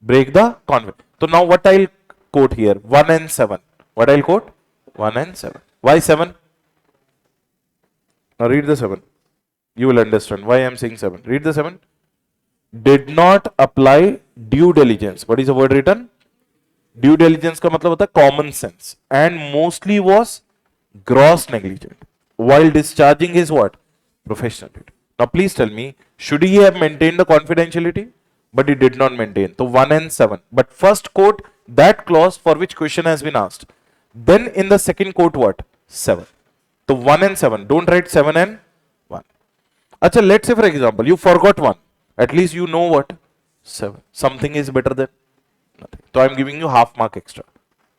Break the confidence. So now what I'll quote here? 1 and 7. What I'll quote? 1 and 7. Why 7? Now read the 7. You will understand why I am saying 7. Read the 7. Did not apply due diligence. What is the word written? Due diligence का मतलब होता है common sense. And mostly was gross negligent while discharging his what? Professional duty. Now please tell me, should he have maintained the confidentiality? But he did not maintain. So 1 and 7. But first quote that clause for which question has been asked. Then in the second quote what? 7. So 1 and 7. Don't write 7 and 1. Achha, let's say for example, you forgot 1. At least you know what? 7. Something is better than nothing. So I am giving you half mark extra.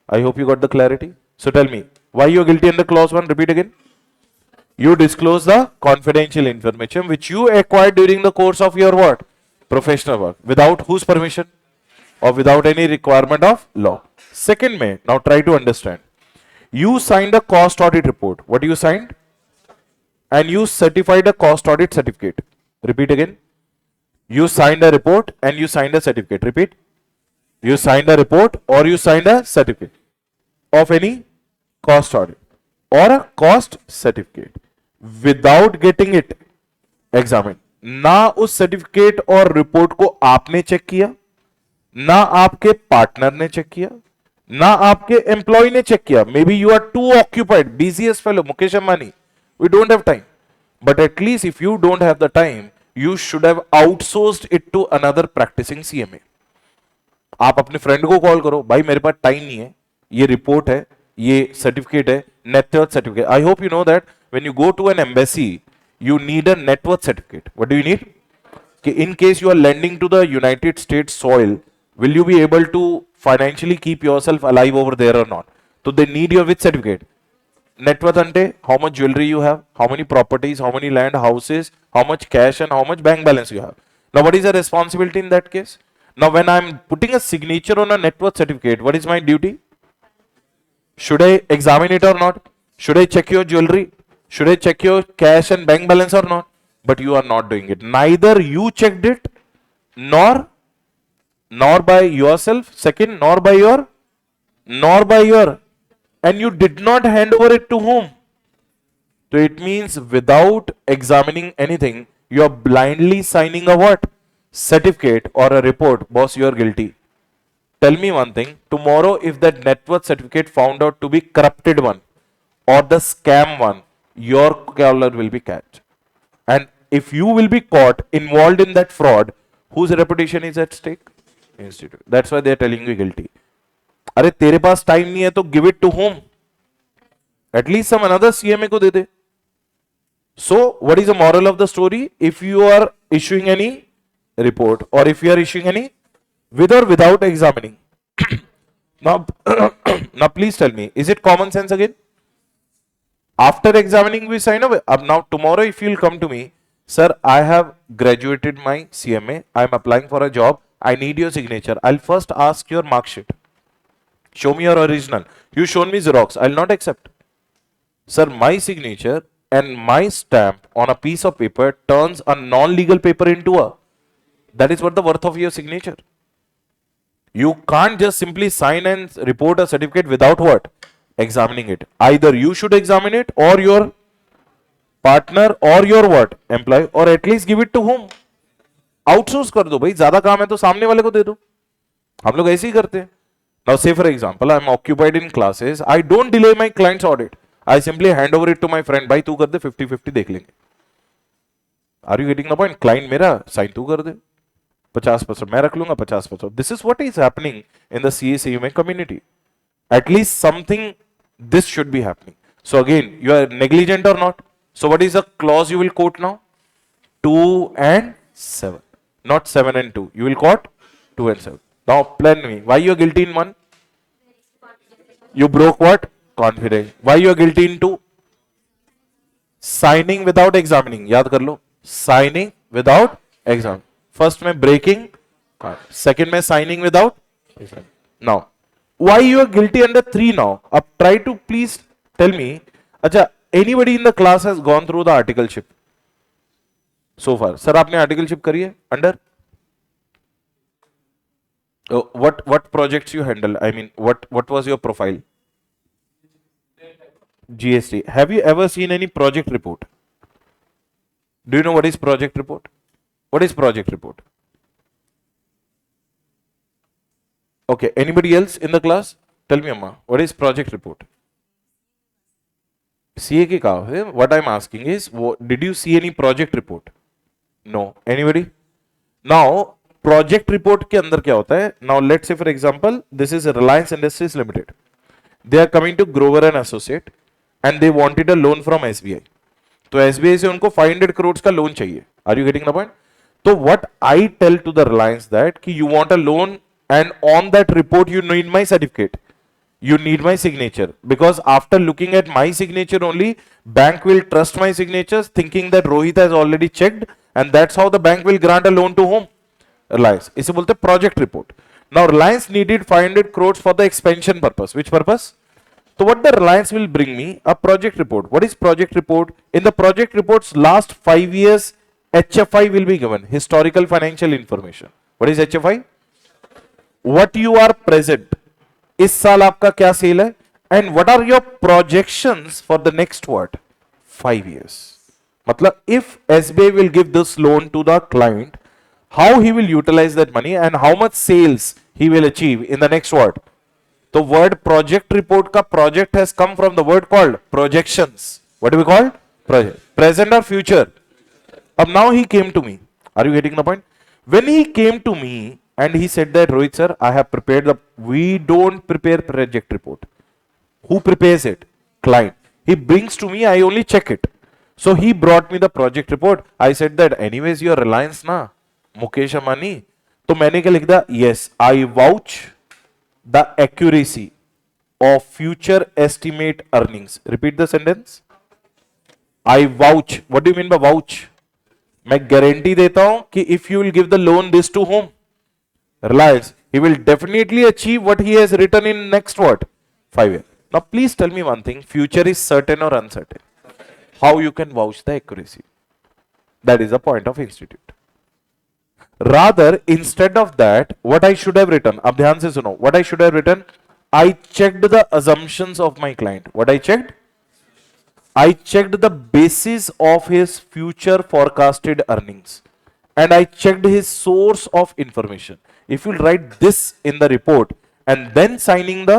I hope you got the clarity. So tell me, why you are guilty under clause 1? Repeat again. You disclose the confidential information which you acquired during the course of your what? Professional work. Without whose permission? Or without any requirement of law. Second may, now try to understand. You signed a cost audit report. What you signed? And you certified a cost audit certificate. Repeat again. You signed a report and you signed a certificate. Repeat. You signed a report or you signed a certificate of any cost audit or a cost certificate without getting it examined. ना उस certificate और report को आपने check किया, ना आपके partner ने check किया, ना आपके एम्प्लॉय ने चेक किया. May be you are too occupied, busiest fellow Mukesh Ambani, we don't have time. But at least if you don't have the time, you should have outsourced it to another practicing CMA. आप अपने friend को call करो, भाई मेरे पास time नहीं है, ये report है, ये सर्टिफिकेट है, net worth certificate. I hope you know that when you go to an embassy you need a net worth certificate. What do you need? In case you are lending to the United States soil, will you be able to financially keep yourself alive over there or not? So they need your which certificate? Net worth ante, how much jewelry you have, how many properties, how many land, houses, how much cash and how much bank balance you have. Now what is the responsibility in that case? Now when I am putting a signature on a net worth certificate, what is my duty? Should I examine it or not? Should I check your jewelry? Should I check your cash and bank balance or not? But you are not doing it. Neither you checked it, nor by yourself, second, nor by your, and you did not hand over it to whom? So it means without examining anything, you are blindly signing a what? Certificate or a report. Boss, you are guilty. Tell me one thing. Tomorrow, if that net worth certificate found out to be corrupted one or the scam one, your collar will be catched. And if you will be caught involved in that fraud, whose reputation is at stake? Institute. That's why they are telling you guilty. अरे तेरे पास time नहीं है तो give it to whom? At least some another CMA को दे दे. So what is the moral of the story? If you are issuing any report or if you are issuing any with or without examining. now, now please tell me, is it common sense again? After examining, we sign away. Now, tomorrow, if you'll come to me, sir, I have graduated my CMA. I'm applying for a job. I need your signature. I'll first ask your mark sheet. Show me your original. You shown me Xerox. I'll not accept. sir, my signature and my stamp on a piece of paper turns a non-legal paper into a, that is what the worth of your signature. You can't just simply sign and report a certificate without what? Examining it. Either you should examine it or your partner or your what? Employee, or at least give it to whom? Outsource कर दो भाई, ज्यादा काम है तो सामने वाले को दे दो. हम लोग ऐसे ही करते हैं. Now say for example, I'm occupied in classes. I don't delay my client's audit. I simply hand over it to my friend. भाई तू कर दे, 50-50 देख लेंगे. Are you getting the point? Client मेरा, sign तू कर दे. 50% मैं रख लूंगा, 50%. This is what is happening in the CA/CMA community. At least something, this should be happening. So again, you are negligent or not? So what is the clause you will quote now? 2 and 7. Not 7 and 2. You will quote 2 and 7. Now plan me. Why you are guilty in 1? You broke what? Confidence. Why you are guilty in 2? Signing without examining. याद कर लो. Signing without examining. First में breaking. Second में signing without examining. Now, why you are guilty under 3 now? अब try to please tell me. अच्छा, anybody in the class has gone through the articleship so far? Sir, आपने articleship करी है under? What projects you handle? I mean, what was your profile? GST. Have you ever seen any project report? Do you know what is project report? What is project report? Okay, anybody else in the class? Tell me, Amma, what is project report? CA के कहा है. What I'm asking is, did you see any project report? No. Anybody? Now, project report के अंदर क्या होता है? Now, let's say for example, this is Reliance Industries Limited. They are coming to Grover and Associate and they wanted a loan from SBI. तो SBI से उनको 500 crores का loan चाहिए. Are you getting the point? तो what I tell to the Reliance that कि you want a loan and on that report you need my certificate. You need my signature, because after looking at my signature only, bank will trust my signatures thinking that Rohit has already checked, and that's how the bank will grant a loan to whom? Reliance. इसे बोलते हैं project report. Now Reliance needed 500 crores for the expansion purpose. Which purpose? So what the Reliance will bring me? A project report. What is project report? In the project reports, last 5 years HFI will be given, historical financial information. What is HFI? What you are present. इस साल आपका क्या sale है, and what are your projections for the next what 5 years. मतलब if SBI will give this loan to the client, how he will utilise that money and how much sales he will achieve in the next what. तो word project report का project has come from the word called projections. What we called project, present और future. अब now he came to me. Are you getting the point? When he came to me and he said that, Rohit sir, I have prepared the, we don't prepare project report. Who prepares it? Client. He brings to me, I only check it. So he brought me the project report. I said that anyways your Reliance na, Mukesh Ambani. तो मैंने क्या लिख दिया? Yes, I vouch the accuracy of future estimate earnings. Repeat the sentence. I vouch. What do you mean by vouch? मैं guarantee देता हूं कि if you will give the loan this to whom? Reliance, he will definitely achieve what he has written in next what 5 years. Now please tell me one thing, future is certain or uncertain? How you can vouch the accuracy? That is the point of institute. Rather, instead of that, what I should have written, ab dhyan se suno, what I should have written, I checked the assumptions of my client. What I checked? I checked the basis of his future forecasted earnings, and I checked his source of information. If you write this in the report and then signing the,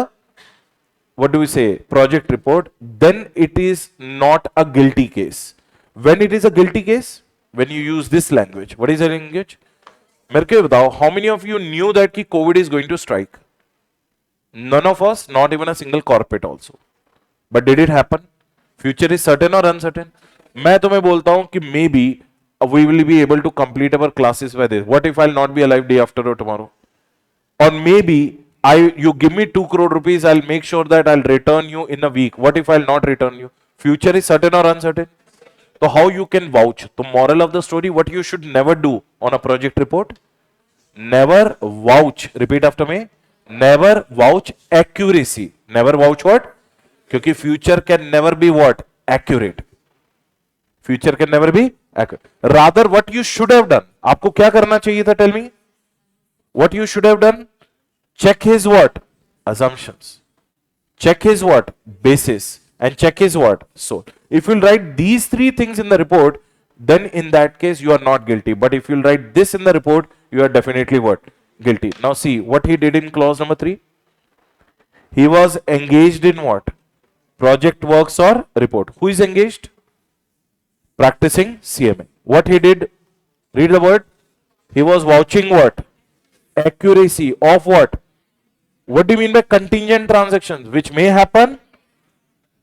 what do we say, project report, then it is not a guilty case. When it is a guilty case, when you use this language. What is the language? मेरे को बताओ, how many of you knew that कि COVID is going to strike? None of us, not even a single corporate also. But did it happen? Future is certain or uncertain? मैं तुम्हें बोलता हूं कि maybe we will be able to complete our classes by this. What if I'll not be alive day after or tomorrow? Or maybe you give me 2 crore rupees, I'll make sure that I'll return you in a week. What if I'll not return you? Future is certain or uncertain? So how you can vouch? The moral of the story, what you should never do on a project report? Never vouch. Repeat after me. Never vouch accuracy. Never vouch what? क्योंकि future can never be what accurate, future can never be accurate. Rather what you should have done, आपको क्या करना चाहिए था? Tell me what you should have done. Check his what? Assumptions. Check his what? Basis. And check his what? Source. If you'll write these three things in the report, then in that case you are not guilty. But if you'll write this in the report, you are definitely what? Guilty. Now see what he did in clause number 3. He was engaged in what? Project works or report. Who is engaged? Practicing CMA. What he did? Read the word. He was vouching what? Accuracy of what? What do you mean by contingent transactions? Which may happen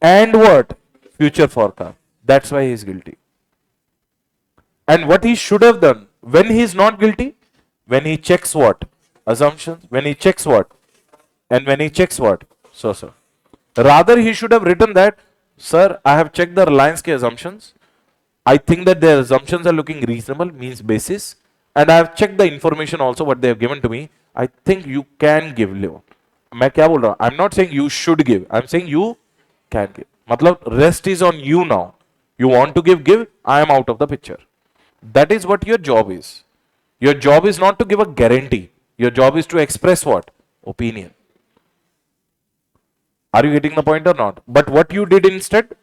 and what? Future forecast. That's why he is guilty. And what he should have done when he is not guilty? When he checks what? Assumptions. When he checks what? And when he checks what? So, sir. Rather, he should have written that, sir, I have checked the Reliance ke assumptions. I think that their assumptions are looking reasonable, means basis. And I have checked the information also what they have given to me. I think you can give loan. मैं क्या बोल रहा हूं? I'm not saying you should give. I'm saying you can give. मतलब rest is on you now. You want to give. I am out of the picture. That is what your job is. Your job is not to give a guarantee. Your job is to express what? Opinion. Are you getting the point or not? But what you did instead?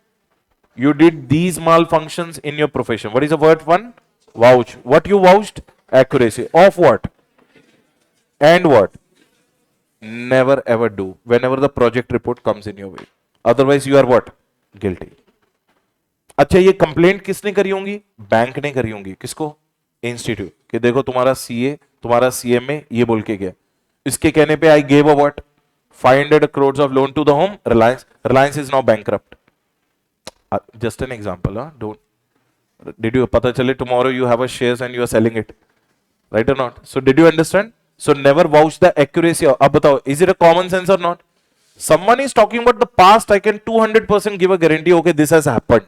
You did these malfunctions in your profession. What is the word one? Vouch. What you vouched? Accuracy. Of what? And what? Never ever do whenever the project report comes in your way. Otherwise you are what? Guilty. अच्छा, ये complaint किसने करी होंगी? Bank ने करी होंगी। किसको? Institute. कि देखो तुम्हारा सीए, तुम्हारा सीएमए ये बोल के गया। इसके कहने पे I gave a what? 500 crores of loan to the home Reliance. Reliance is now bankrupt. Just an example, huh? Don't. Did you pata chale tomorrow you have a shares and you are selling it, right or not? So did you understand? So never vouch the accuracy. Ab batao, is it a common sense or not? Someone is talking about the past, I can 200% give a guarantee, okay, this has happened.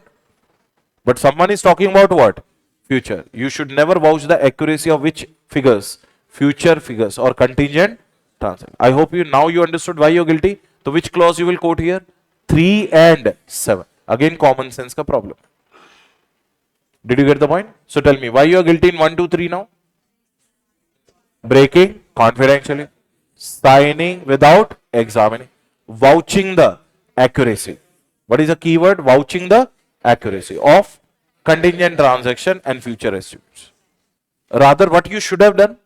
But someone is talking about what? Future. You should never vouch the accuracy of which figures? Future figures or contingent transaction. I hope you now you understood why you're guilty. So which clause you will quote here? 3 and 7. Again common sense ka problem. Did you get the point? So tell me why you are guilty in 1, 2, 3 now? Breaking confidentially, signing without examining, vouching the accuracy. What is the keyword? Vouching the accuracy of contingent transaction and future estimates. Rather, what you should have done?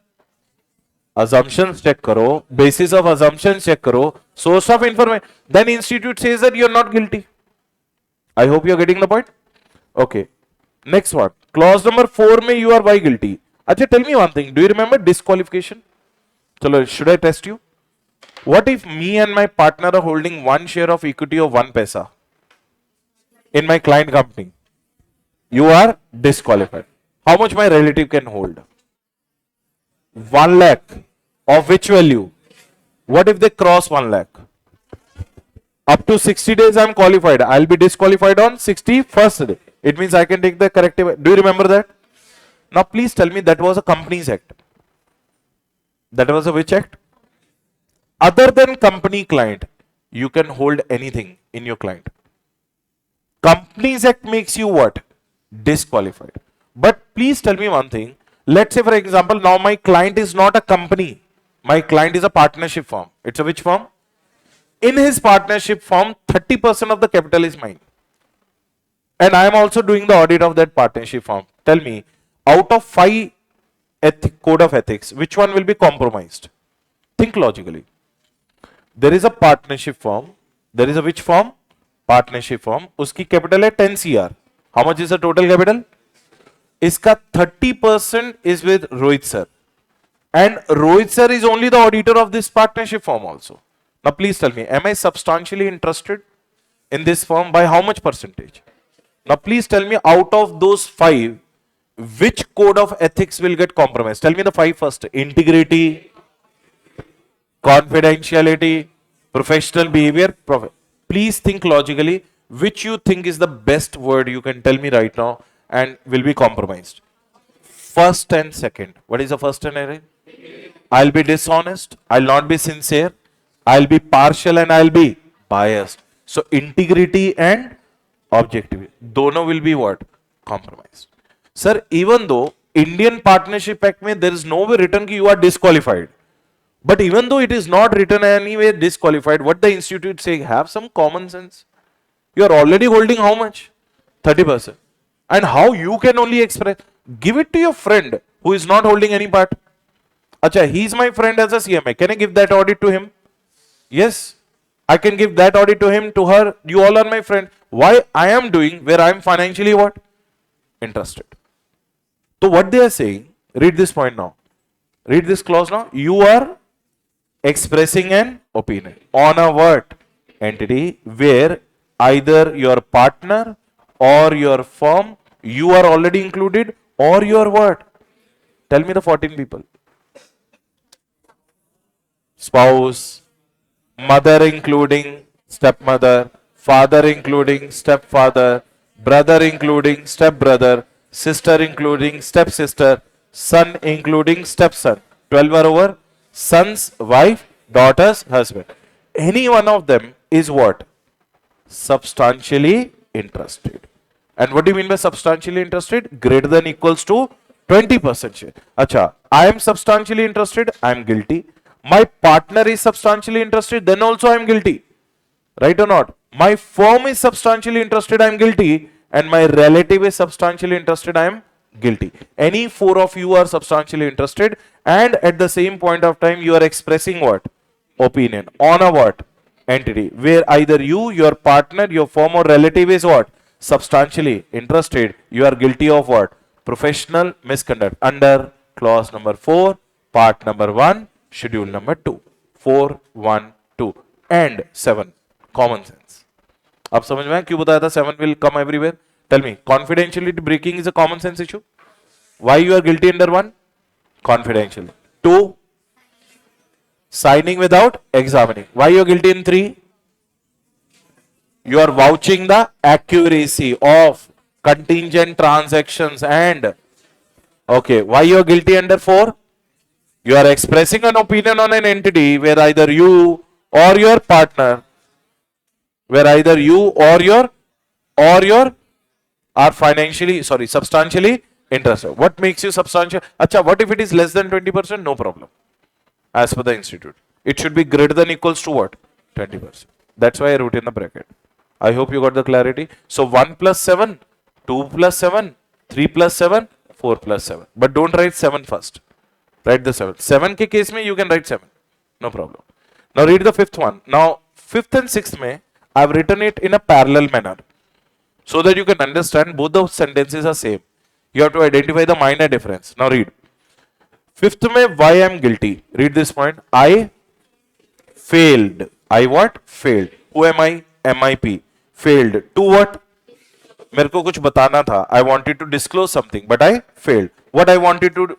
Assumptions check karo, basis of assumptions check karo, source of information. Then institute says that you are not guilty. I hope you are getting the point. Okay. Next one. Clause number 4 में you are why guilty. अच्छा, tell me one thing. Do you remember disqualification? चलो, should I test you? What if me and my partner are holding one share of equity of 1 paisa in my client company? You are disqualified. How much my relative can hold? 1 lakh. Of which value? What if they cross 1 lakh? Up to 60 days I am qualified. I will be disqualified on 61st day. It means I can take the corrective. Do you remember that? Now please tell me that was a Companies Act. That was a which act? Other than company client, you can hold anything in your client. Companies Act makes you what? Disqualified. But please tell me one thing. Let's say for example, now my client is not a company. My client is a partnership firm. It's a which firm? In his partnership firm, 30% of the capital is mine. And I am also doing the audit of that partnership firm. Tell me, out of 5 code of ethics, which one will be compromised? Think logically. There is a partnership firm. There is a which firm? Partnership firm. Uski capital hai 10 CR. How much is the total capital? Iska 30% is with Rohit sir. And Rohit sir is only the auditor of this partnership firm also. Now please tell me, am I substantially interested in this firm by how much percentage? Now please tell me, out of those 5, which code of ethics will get compromised? Tell me the 5 first. Integrity, confidentiality, professional behavior. Please think logically. Which you think is the best word you can tell me right now and will be compromised? First and second. What is the first and second? I'll be dishonest. I'll not be sincere. I'll be partial and I'll be biased. So integrity and objectivity, dono will be what? Compromised. Sir, even though Indian Partnership Act mein there is no way written ki you are disqualified. But even though it is not written anyway disqualified, what the institute say, have some common sense. You are already holding how much? 30%. And how you can only express, give it to your friend who is not holding any part. Acha, he is my friend as a CMA. Can I give that audit to him? Yes. I can give that audit to him, to her. You all are my friend. Why I am doing where I am financially what? Interested. So what they are saying, read this point now. Read this clause now. You are expressing an opinion on a what? Entity where either your partner or your firm, you are already included, or your what? Tell me the 14 people. Spouse, mother including stepmother, father including stepfather, brother including stepbrother, sister including stepsister, son including stepson. 12 are over. Son's wife, daughter's husband. Any one of them is what? Substantially interested. And what do you mean by substantially interested? Greater than equals to 20% share. Acha, I am substantially interested, I am guilty. My partner is substantially interested, then also I am guilty. Right or not? My firm is substantially interested, I am guilty. And my relative is substantially interested, I am guilty. Any four of you are substantially interested, and at the same point of time you are expressing what? Opinion on a what? Entity where either you, your partner, your firm or relative is what? Substantially interested. You are guilty of what? Professional misconduct under clause number 4, part number 1, schedule number 2. 4, 1, 2 and 7. Common sense. आप समझ में क्यों बताया था 7 will come everywhere? Tell me, confidentiality breaking is a common sense issue. Why you are guilty under 1? Confidential. 2, signing without examining. Why you are guilty in 3? You are vouching the accuracy of contingent transactions and okay. Why you are guilty under 4? You are expressing an opinion on an entity where either you or your partner, where either you or your are substantially interested. What makes you substantial? Acha, what if it is less than 20%? No problem. As per the institute, it should be greater than equals to what? 20%. That's why I wrote in the bracket. I hope you got the clarity. So 1 plus 7, 2 plus 7, 3 plus 7, 4 plus 7. But don't write 7 first. Write the 7. 7 ke case mein you can write 7. No problem. Now read the 5th one. Now 5th and 6th mein I have written it in a parallel manner, so that you can understand both the sentences are same. You have to identify the minor difference. Now read. 5th mein why I am guilty. Read this point. I failed. I what? Failed. Who am I? MIP. Failed. To what? मेरे को कुछ बताना था. I wanted to disclose something, but I failed. What I wanted to do?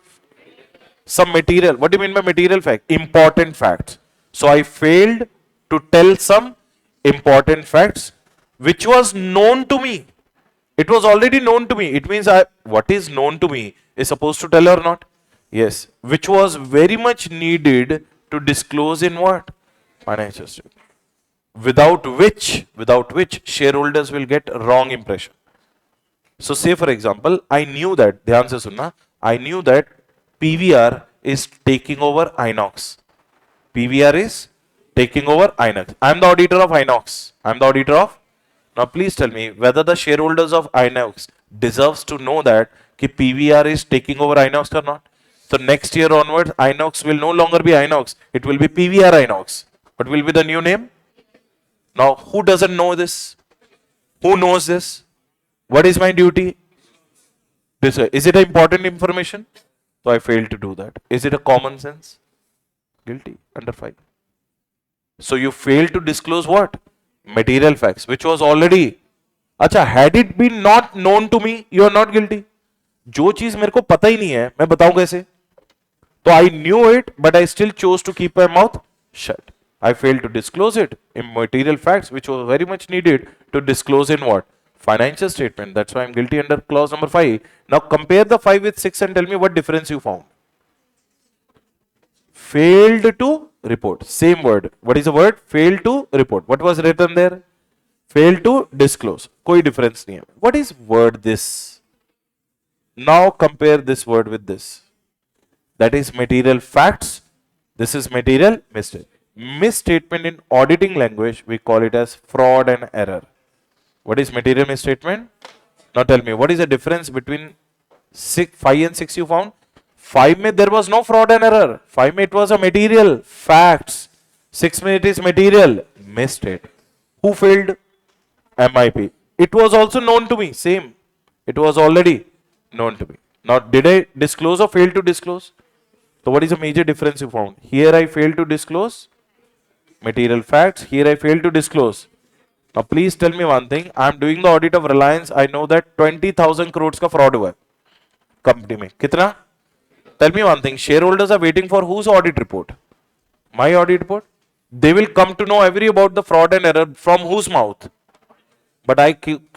Some material. What do you mean by material fact? Important facts. So I failed to tell some important facts which was known to me. It was already known to me. It means what is known to me is supposed to tell or not? Yes. Which was very much needed to disclose in what? Financial statement. Without which shareholders will get wrong impression. So say for example, I knew that, dhyan se sunna, I knew that PVR is taking over Inox. PVR is taking over Inox. I am the auditor of Inox. I am the auditor of. Now please tell me whether the shareholders of Inox deserves to know that ki PVR is taking over Inox or not. So next year onwards, Inox will no longer be Inox. It will be PVR Inox. What will be the new name? Now who doesn't know this? Who knows this? What is my duty? This way. Is it important information? So I failed to do that. Is it a common sense? Guilty under 5. So you failed to disclose what? Material facts, which was already. अच्छा, had it been not known to me, you are not guilty. जो चीज मेरे को पता ही नहीं है, मैं बताऊं कैसे? तो I knew it, but I still chose to keep my mouth shut. I failed to disclose it in material facts, which was very much needed to disclose in what? Financial statement. That's why I'm guilty under clause number 5. Now compare the 5 with 6 and tell me what difference you found. Failed to report. Same word. What is the word? Failed to report. What was written there? fail to disclose, कोई difference नहीं है. What is word this? Now compare this word with this. That is material facts. This is material mistake. Misstatement in auditing language, we call it as fraud and error. What is material misstatement? Now tell me, what is the difference between 5 and 6 you found? 5 mein there was no fraud and error. 5 mein it was a material facts. 6 mein it is material mistake. Who failed? MIP. It was also known to me. Same. It was already known to me. Now, did I disclose or fail to disclose? So, what is the major difference you found? Here I failed to disclose material facts. Here I failed to disclose. Now, please tell me one thing. I am doing the audit of Reliance. I know that 20,000 crores का fraud हुआ है company में. कितना? Tell me one thing. Shareholders are waiting for whose audit report? My audit report. They will come to know every about the fraud and error from whose mouth? But I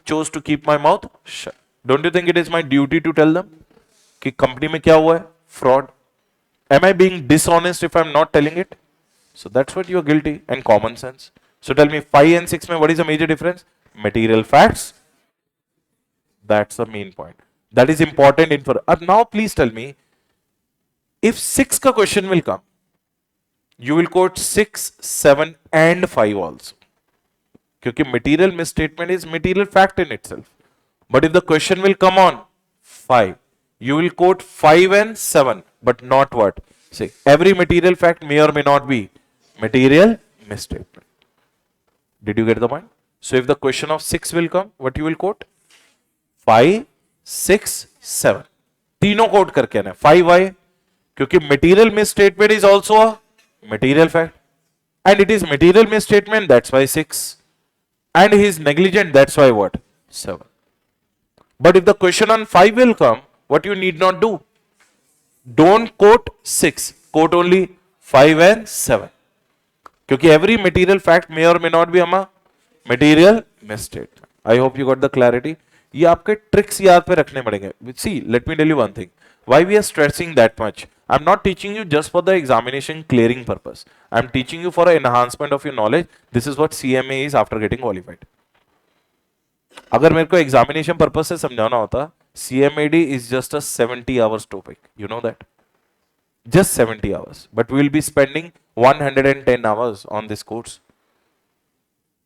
chose to keep my mouth shut. Don't you think it is my duty to tell them कि company में क्या हुआ है? Fraud. Am I being dishonest if I'm not telling it? So that's what you are guilty and common sense. So tell me 5 and 6 mein what is the major difference? Material facts. That's the main point. That is important info. Now please tell me, if 6 ka question will come, you will quote 6, 7 and 5 also. Because material misstatement is material fact in itself. But if the question will come on 5, you will quote 5 and 7, but not what? Say, every material fact may or may not be material misstatement. Did you get the point? So if the question of 6 will come, what you will quote? 5, 6, 7. तीनों quote करके आना. 5 why? क्योंकि material misstatement is also a material fact. And it is material misstatement, that's why 6. And he is negligent, that's why what? 7. But if the question on 5 will come, what you need not do? Don't quote 6. Quote only 5 and 7. क्योंकि every material fact may or may not be a material misstatement. I hope you got the clarity. ये आपके tricks याद पे रखने पड़ेंगे. See, let me tell you one thing. Why we are stressing that much? I'm not teaching you just for the examination clearing purpose. I'm teaching you for an enhancement of your knowledge. This is what CMA is after getting qualified. अगर मेरे को examination purpose से समझाना होता, CMAD is just a 70 hours topic. You know that? Just 70 hours. But we will be spending 110 hours on this course.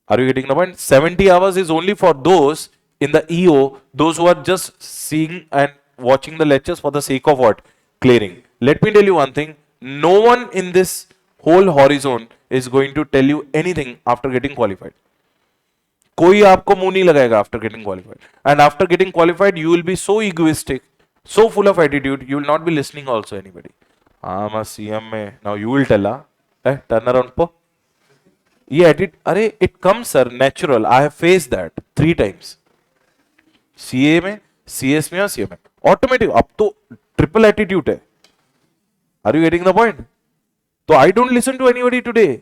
Are you getting the point? 70 hours is only for those in the EO, those who are just seeing and watching the lectures for the sake of what? Clearing. Let me tell you one thing. No one in this whole horizon is going to tell you anything after getting qualified. कोई आपको मुंह नहीं लगाएगा after getting qualified. And after getting qualified, you will be so egoistic, so full of attitude, you will not be listening also anybody. I'm a CM में. Now you will tell, turn around po. ये attitude, अरे it comes sir, natural. I have faced that 3 times. CA में, CS में और CA में. Automatic, अब तो triple attitude है. Are you getting the point? So I don't listen to anybody today.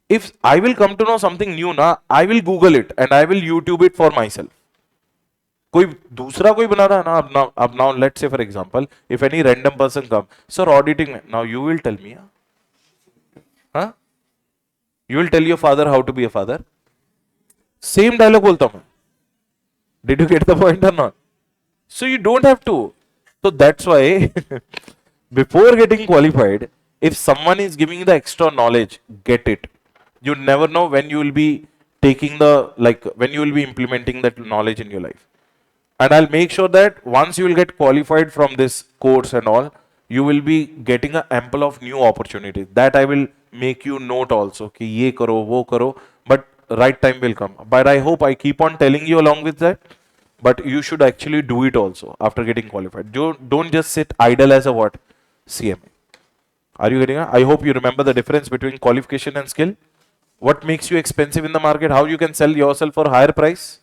If I will come to know something new ना, I will Google it and I will YouTube it for myself. कोई दूसरा कोई बना रहा है ना, अब now let's say for example, if any random person come, sir auditing, now you will tell me, huh? You will tell your father how to be a father. Same dialogue बोलता हूँ. Did you get the point or not? So you don't have to. So that's why before getting qualified, if someone is giving you the extra knowledge, get it. You never know when you will be taking when you will be implementing that knowledge in your life. And I'll make sure that once you will get qualified from this course and all, you will be getting an ample of new opportunities. That I will make you note also. कि ये करो, वो करो, but right time will come. But I hope I keep on telling you along with that. But you should actually do it also after getting qualified. Don't just sit idle as a what? CMA. Are you getting it? I hope you remember the difference between qualification and skill. What makes you expensive in the market? How you can sell yourself for higher price?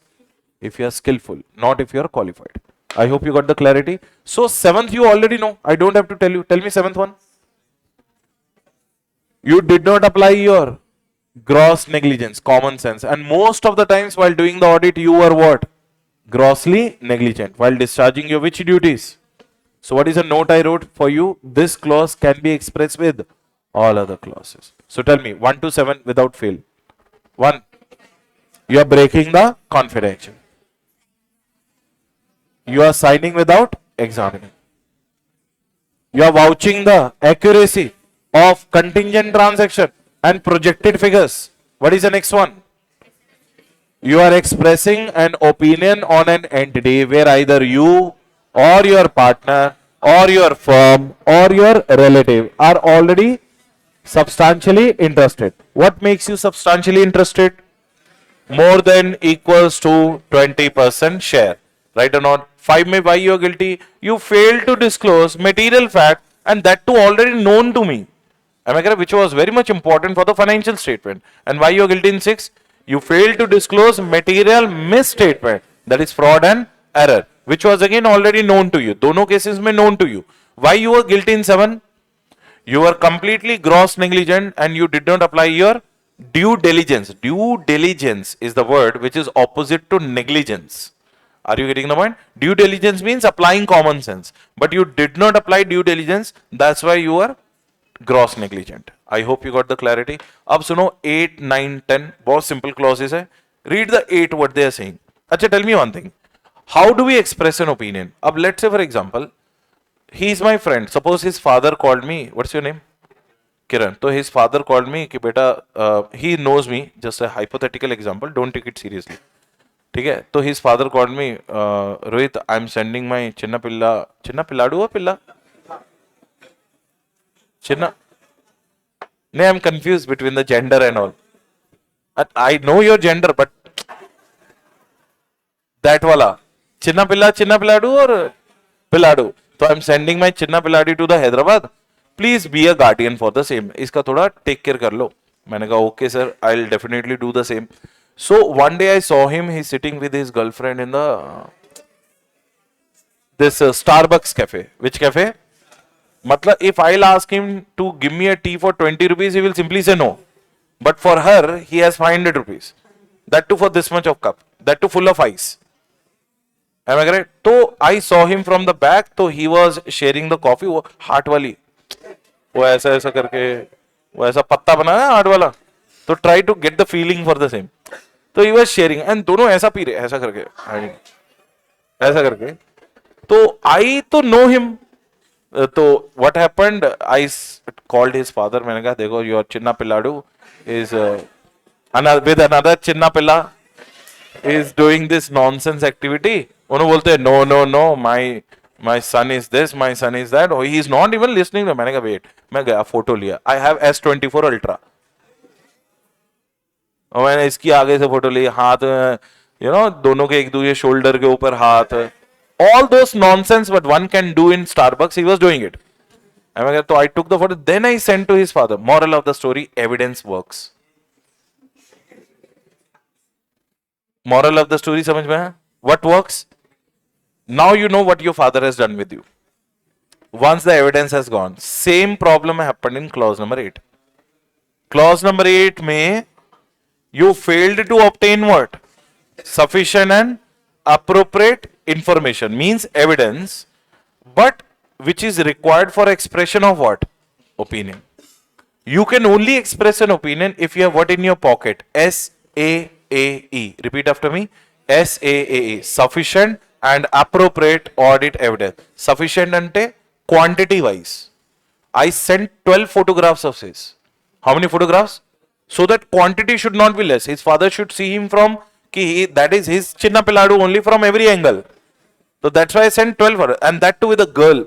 If you are skillful, not if you are qualified. I hope you got the clarity. So 7th you already know. I don't have to tell you. Tell me 7th one. You did not apply your gross negligence, common sense. And most of the times while doing the audit, you were what? Grossly negligent. While discharging your which duties? So what is a note I wrote for you? This clause can be expressed with all other clauses. So tell me 1 to 7 without fail. 1. You are breaking the confidential. You are signing without examining. You are vouching the accuracy of contingent transaction and projected figures. What is the next one? You are expressing an opinion on an entity where either you or your partner or your firm or your relative are already substantially interested. What makes you substantially interested? More than equals to 20% share. Right or not? 5 may why you are guilty. You failed to disclose material fact and that too already known to me. Am I correct? Which was very much important for the financial statement. And why you are guilty in 6? You failed to disclose material misstatement. That is fraud and error. Which was again already known to you. दोनों cases में known to you. Why you are guilty in 7? You were completely gross negligent and you did not apply your due diligence. Due diligence is the word which is opposite to negligence. Are you getting the point? Due diligence means applying common sense. But you did not apply due diligence. That's why you are gross negligent. I hope you got the clarity. अब सुनो 8, 9, 10 बहुत simple clauses है. Read the 8 what they are saying. अच्छा, tell me one thing. How do we express an opinion? अब let's say for example, he is my friend. Suppose his father called me. What's your name? Kiran. So his father called me कि बेटा he knows me. Just a hypothetical example. Don't take it seriously. ठीक है? तो his father called me. Rohit, I'm sending my चिन्ना पिल्लाडू हुआ पिल्ला? चिन्ना? No, I'm confused between the gender and all. I know your gender, but that वाला चिन्ना पिल्लाडू और पिल्लाडू. So I'm sending my Chinna पिल्लाडी to the Hyderabad. Please be a guardian for the same. इसका थोड़ा take care कर लो. मैंने कहा okay sir, I'll definitely do the same. So one day I saw him. He's sitting with his girlfriend in the this Starbucks cafe. Which cafe? मतलब if I'll ask him to give me a tea for 20 rupees, he will simply say no. But for her, he has 500 rupees. That too for this much of cup. That too full of ice. Am I correct? So I saw him from the back. So he was sharing the coffee. वो heart वाली. वो ऐसा ऐसा करके वो ऐसा पत्ता बनाया हार्ट वाला. तो try to get the feeling for the same. तो he was sharing and दोनों ऐसा पी रहे ऐसा करके ऐसा करके. तो I तो know him. तो what happened? I called his father. मैंने कहा देखो your Chinna पिल्लाडू is with another चिन्ना पिल्ला is doing this nonsense activity. उन्होंने बोलते no my son is this, my son is that. Oh, he is not even listening. मैंने कहा wait. मैं गया फोटो लिया. I have S24 Ultra. और मैंने इसकी आगे से फोटो ली. हाथ दोनों के एक दूसरे शोल्डर के ऊपर हाथ. All those nonsense what one can do in Starbucks, he was doing it. So I took the photo. Then I sent to his father. Moral of the story: evidence works. Moral of the story, समझ में है? What works? Now you know what your father has done with you. Once the evidence has gone, same problem happened in clause number 8. Clause number 8 में you failed to obtain what? Sufficient and appropriate information means evidence, but which is required for expression of what? Opinion. You can only express an opinion if you have what in your pocket? SAAE. Repeat after me. SAAE. Sufficient and appropriate audit evidence. Sufficient ante quantity wise. I sent 12 photographs of his. How many photographs? So that quantity should not be less. His father should see him from that is his Chinna Piladu only from every angle. So that's why I sent 12 and that too with a girl.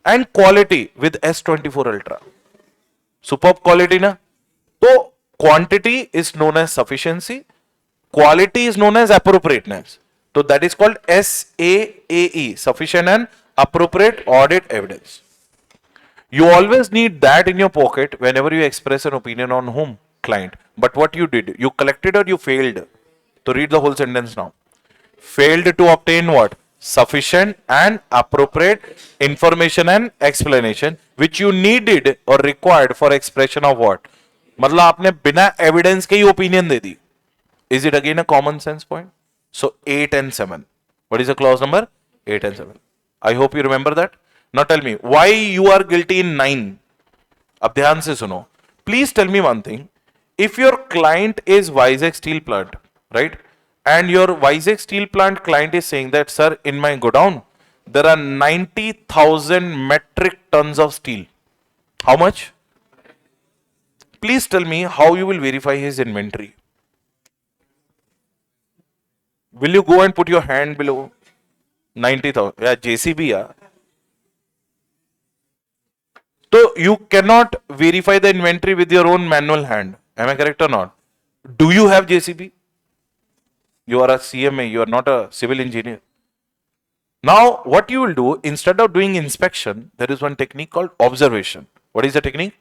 And quality with S24 Ultra. Superb quality na. So quantity is known as sufficiency. Quality is known as appropriateness. So that is called SAAE. Sufficient and appropriate audit evidence. You always need that in your pocket whenever you express an opinion on whom? Client. But what you did? You collected or you failed? So read the whole sentence now. Failed to obtain what? Sufficient and appropriate information and explanation which you needed or required for expression of what? मतलब आपने बिना evidence के ही opinion they the. Is it again a common sense point? So 8 and 7. What is the clause number? 8 and 7. I hope you remember that. Now tell me why you are guilty in 9. अब ध्यान से सुनो. Please tell me one thing. If your client is Vizag Steel Plant, right? and your Vizag steel plant client is saying that, sir, in my godown there are 90,000 metric tons of steel. How much? Please tell me how you will verify his inventory. Will you go and put your hand below 90,000? Yeah, JCB, yeah. So you cannot verify the inventory with your own manual hand. Am I correct or not? Do you have JCB? You are a CMA, you are not a civil engineer. Now, what you will do, instead of doing inspection, there is one technique called observation. What is the technique?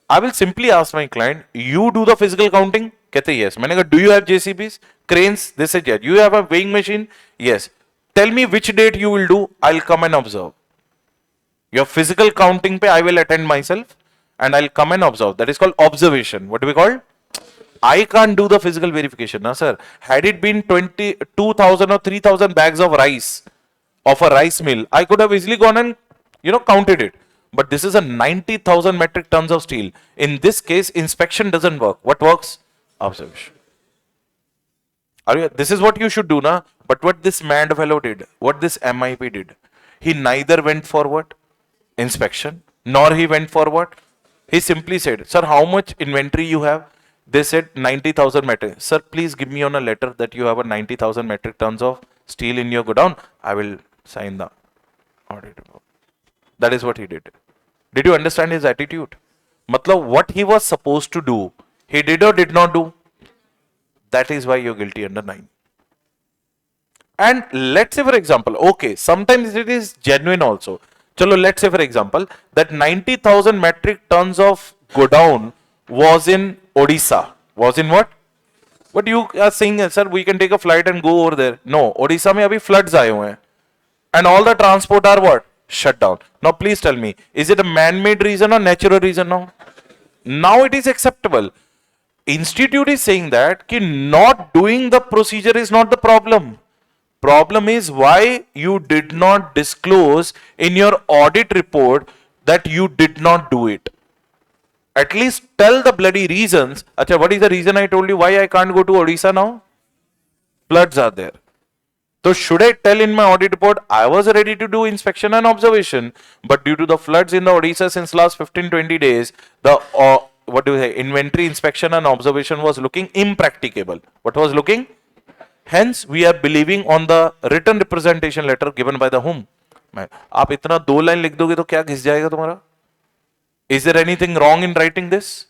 I will simply ask my client, you do the physical counting? कहते yes. मैंने कहा, do you have JCBs? Cranes? They said yes. You have a weighing machine? Yes. Tell me which date you will do, I'll come and observe. Your physical counting pe I will attend myself and I'll come and observe. That is called observation. What do we call? I can't do the physical verification, na sir. Had it been 22,000 or 3,000 bags of rice of a rice mill, I could have easily gone and counted it. But this is a 90,000 metric tons of steel. In this case, inspection doesn't work. What works? Observation. This is what you should do, na? But what this mad fellow did, what this MIP did, he neither went for what? Inspection, nor he went for what? He simply said, sir, how much inventory you have? They said 90,000 metric. Sir, please give me on a letter that you have a 90,000 metric tons of steel in your godown. I will sign the audit report. That is what he did. Did you understand his attitude? Matlab, what he was supposed to do, he did or did not do? That is why you're guilty under 9. And let's say, for example, okay, sometimes it is genuine also. Chalo, let's say, for example, that 90,000 metric tons of godown was in Odisha. Was in what? But you are saying, sir, we can take a flight and go over there. No, Odisha mein abhi floods aaye hue hain. And all the transport are what? Shut down. Now, please tell me, is it a man-made reason or natural reason now? Now it is acceptable. Institute is saying that ki not doing the procedure is not the problem. Problem is why you did not disclose in your audit report that you did not do it. At least tell the bloody reasons. Acha, what is the reason I told you why I can't go to Odisha now? Floods are there. So should I tell in my audit report, I was ready to do inspection and observation, but due to the floods in the Odisha since last 15-20 days, the inventory inspection and observation was looking impracticable. What was looking? Hence, we are believing on the written representation letter given by the whom? आप इतना 2 line लिख दोगे तो क्या घिस जाएगा तुम्हारा? Is there anything wrong in writing this?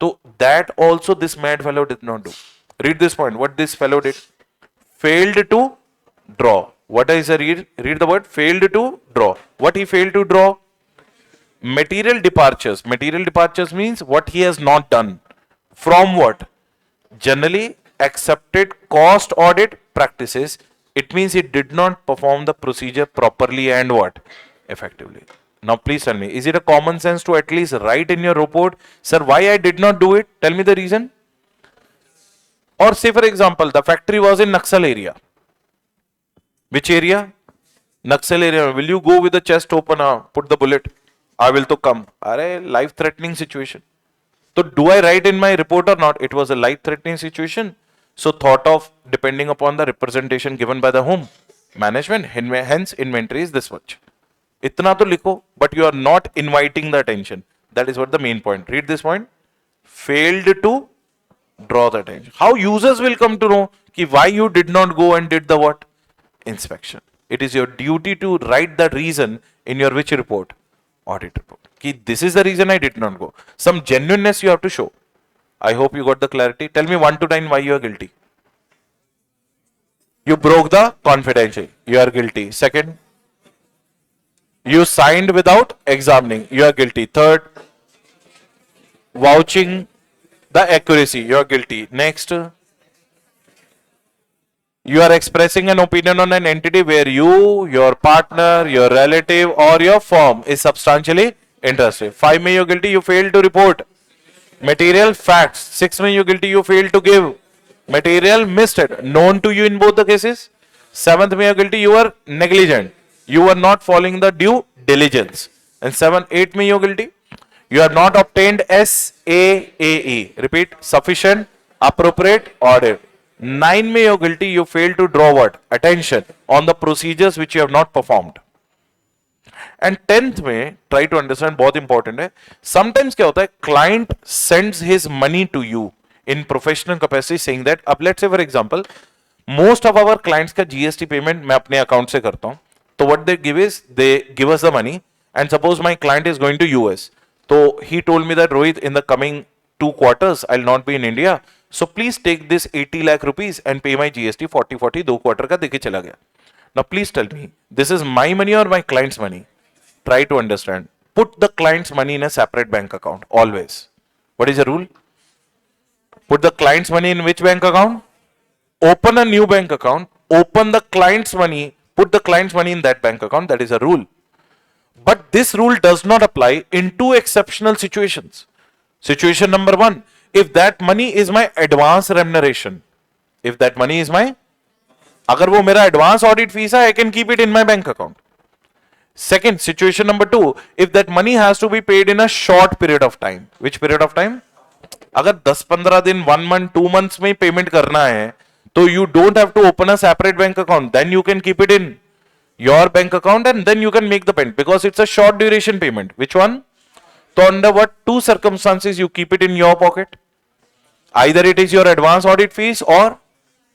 So that also this mad fellow did not do. Read this point. What this fellow did? Failed to draw. What is a read? Read the word. Failed to draw. What he failed to draw? Material departures. Material departures means what he has not done. From what? Generally accepted cost audit practices. It means he did not perform the procedure properly and what? Effectively. Now please tell me, is it a common sense to at least write in your report, sir, why I did not do it? Tell me the reason. Or say for example, the factory was in Naxal area. Which area? Naxal area. Will you go with the chest open, put the bullet? I will to come. Are life-threatening situation. So do I write in my report or not? It was a life-threatening situation. So thought of depending upon the representation given by the whom? Management. Hence inventory is this much. Itna to likho, but you are not inviting the attention. That is what the main point. Read this point. Failed to draw the attention. How users will come to know ki why you did not go and did the what? Inspection. It is your duty to write that reason in your which report? Audit report. Ki this is the reason I did not go. Some genuineness you have to show. I hope you got the clarity. Tell me 1 to 9 why you are guilty. You broke the confidentiality. You are guilty. Second, you signed without examining. You are guilty. Third, vouching the accuracy. You are guilty. Next, you are expressing an opinion on an entity where you, your partner, your relative or your firm is substantially interested. 5 may you are guilty. You failed to report material facts. 6 may you are guilty. You failed to give material misstated known to you in both the cases. 7th may you are guilty. You are negligent. You were not following the due diligence. And 8 may you are guilty. You have not obtained SAAE. Repeat, sufficient, appropriate audit. 9 में you're guilty, you fail to draw what? Attention on the procedures which you have not performed. And 10th में try to understand, बहुत important है. Sometimes क्या होता है, client sends his money to you in professional capacity saying that, अब let's say for example, most of our clients का GST payment मैं अपने account से करता हूँ. तो what they give is, they give us the money and suppose my client is going to US. So he told me that Rohit, in the coming 2 quarters I'll not be in India. So please take this 80 lakh rupees and pay my GST 40 2 quarter का देके चला गया. Now please tell me, this is my money or my client's money? Try to understand. Put the client's money in a separate bank account always. What is the rule? Put the client's money in which bank account? Open a new bank account. Open the client's money. Put the client's money in that bank account. That is a rule. But this rule does not apply in 2 exceptional situations. Situation number 1, if that money is my advance remuneration. If that money is my, अगर वो मेरा advance audit fees है, I can keep it in my bank account. Second, situation number 2, if that money has to be paid in a short period of time. Which period of time? अगर 10-15 दिन, 1 month, 2 months में payment करना है, तो you don't have to open a separate bank account. Then you can keep it in your bank account and then you can make the payment because it's a short duration payment. Which one? So under what 2 circumstances you keep it in your pocket? Either it is your advance audit fees or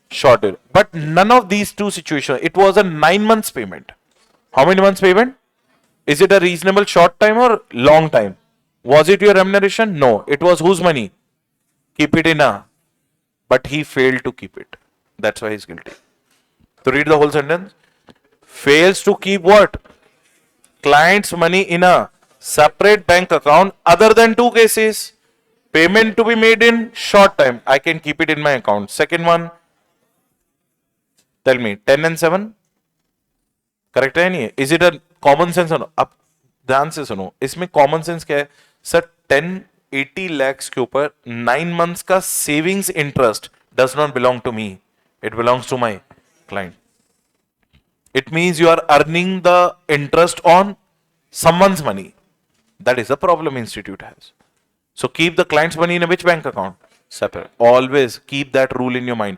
short duration. But none of these 2 situations. It was a 9 months payment. How many months payment? Is it a reasonable short time or long time? Was it your remuneration? No. It was whose money? Keep it in a. But he failed to keep it. That's why he's guilty. To read the whole sentence. Fails to keep what? Client's money in a separate bank account other than 2 cases. Payment to be made in short time. I can keep it in my account. Second one. Tell me. 10 and 7? Correct है नहीं है? Is it a common sense? अब ध्यान से सुनो, इसमें common sense क्या है सर? 10-80 lakhs के ऊपर 9 months का savings interest does not belong to me, it belongs to my client. It means you are earning the interest on someone's money. That is the problem institute has. So keep the client's money in a which bank account? Separate. Always keep that rule in your mind.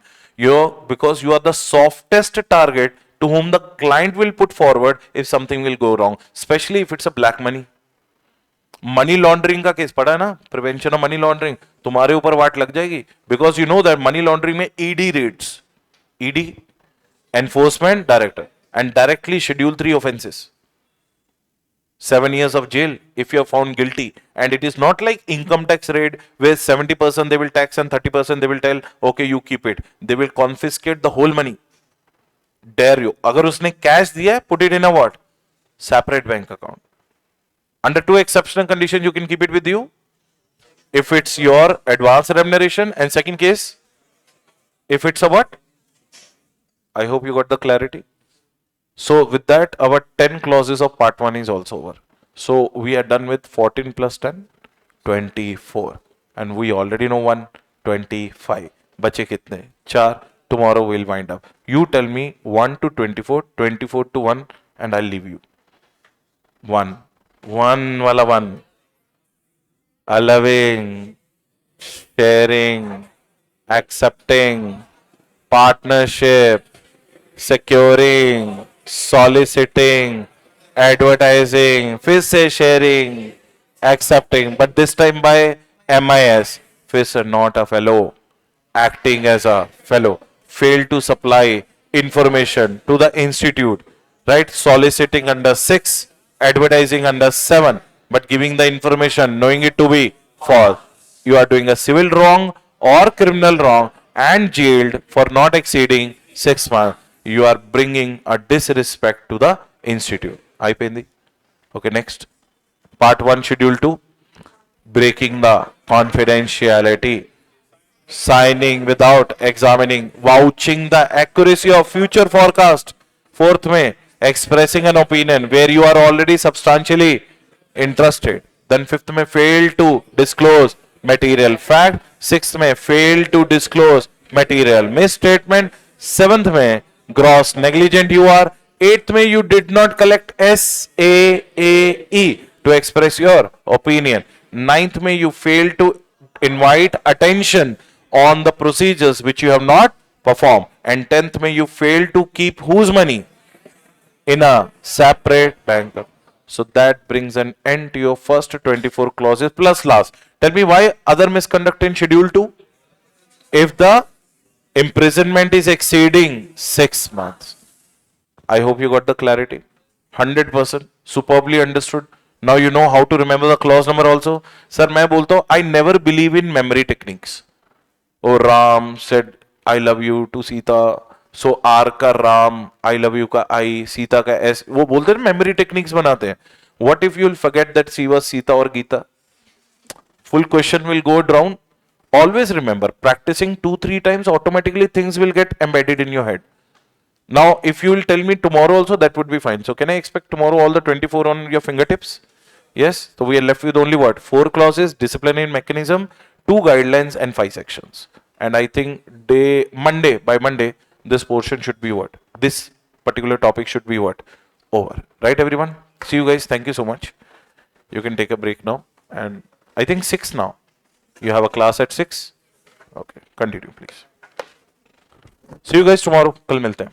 Because you are the softest target to whom the client will put forward if something will go wrong, especially if it's a black money. Money laundering का case पड़ा है ना, prevention of money laundering, तुम्हारे ऊपर वाट लग जाएगी. Because you know that money laundering में ED raids, ED enforcement director and directly schedule 3 offences, 7 years of jail if you are found guilty. And it is not like income tax raid where 70% they will tax and 30% they will tell okay you keep it. They will confiscate the whole money. Dare you. अगर उसने cash दिया है, put it in a what? Separate bank account. Under 2 exceptional conditions you can keep it with you. If it's your advance remuneration, and second case, if it's a what? I hope you got the clarity. So with that, our 10 clauses of part 1 is also over. So we are done with 14 plus 10, 24. And we already know 1, 25. बचे कितने? 4. Tomorrow we'll wind up. You tell me 1 to 24, 24 to 1, and I'll leave you. 1. 1 wala 1. Allowing, sharing, accepting, partnership, securing, soliciting, advertising, फिर से sharing, accepting, but this time by MIS, फिर से not a fellow, acting as a fellow, failed to supply information to the institute, right? Soliciting under 6, advertising under 7, but giving the information knowing it to be false. You are doing a civil wrong or criminal wrong and jailed for not exceeding 6 months. You are bringing a disrespect to the institute. Aipendi. Okay, next. Part 1, Schedule 2. Breaking the confidentiality. Signing without examining. Vouching the accuracy of future forecast. 4th में, expressing an opinion where you are already substantially interested. Then 5th में, fail to disclose material fact. 6th में, fail to disclose material misstatement. 7th में, gross negligent you are. 8th में, you did not collect SAAE to express your opinion. 9th में, you failed to invite attention on the procedures which you have not perform, and 10th में you fail to keep whose money in a separate bank account. So that brings an end to your first 24 clauses plus last. Tell me why other misconduct in schedule 2? If the imprisonment is exceeding 6 months. I hope you got the clarity. 100% superbly understood. Now you know how to remember the clause number also. Sir, मैं बोलता हूँ I never believe in memory techniques. Oh, Ram said I love you to Sita. So R का Ram, I love you का I, Sita का S. वो बोलते हैं memory techniques बनाते हैं. What if you'll forget that she was Sita or Geeta? Full question will go down. Always remember, practicing 2-3 times, automatically things will get embedded in your head. Now, if you will tell me tomorrow also, that would be fine. So, can I expect tomorrow all the 24 on your fingertips? Yes. So, we are left with only what? 4 clauses, disciplinary mechanism, 2 guidelines, and 5 sections. And I think by Monday, this portion should be what? This particular topic should be what? Over. Right, everyone? See you guys. Thank you so much. You can take a break now. And I think 6 now. You have a class at 6. Okay. Continue, please. See you guys tomorrow. कल मिलते हैं.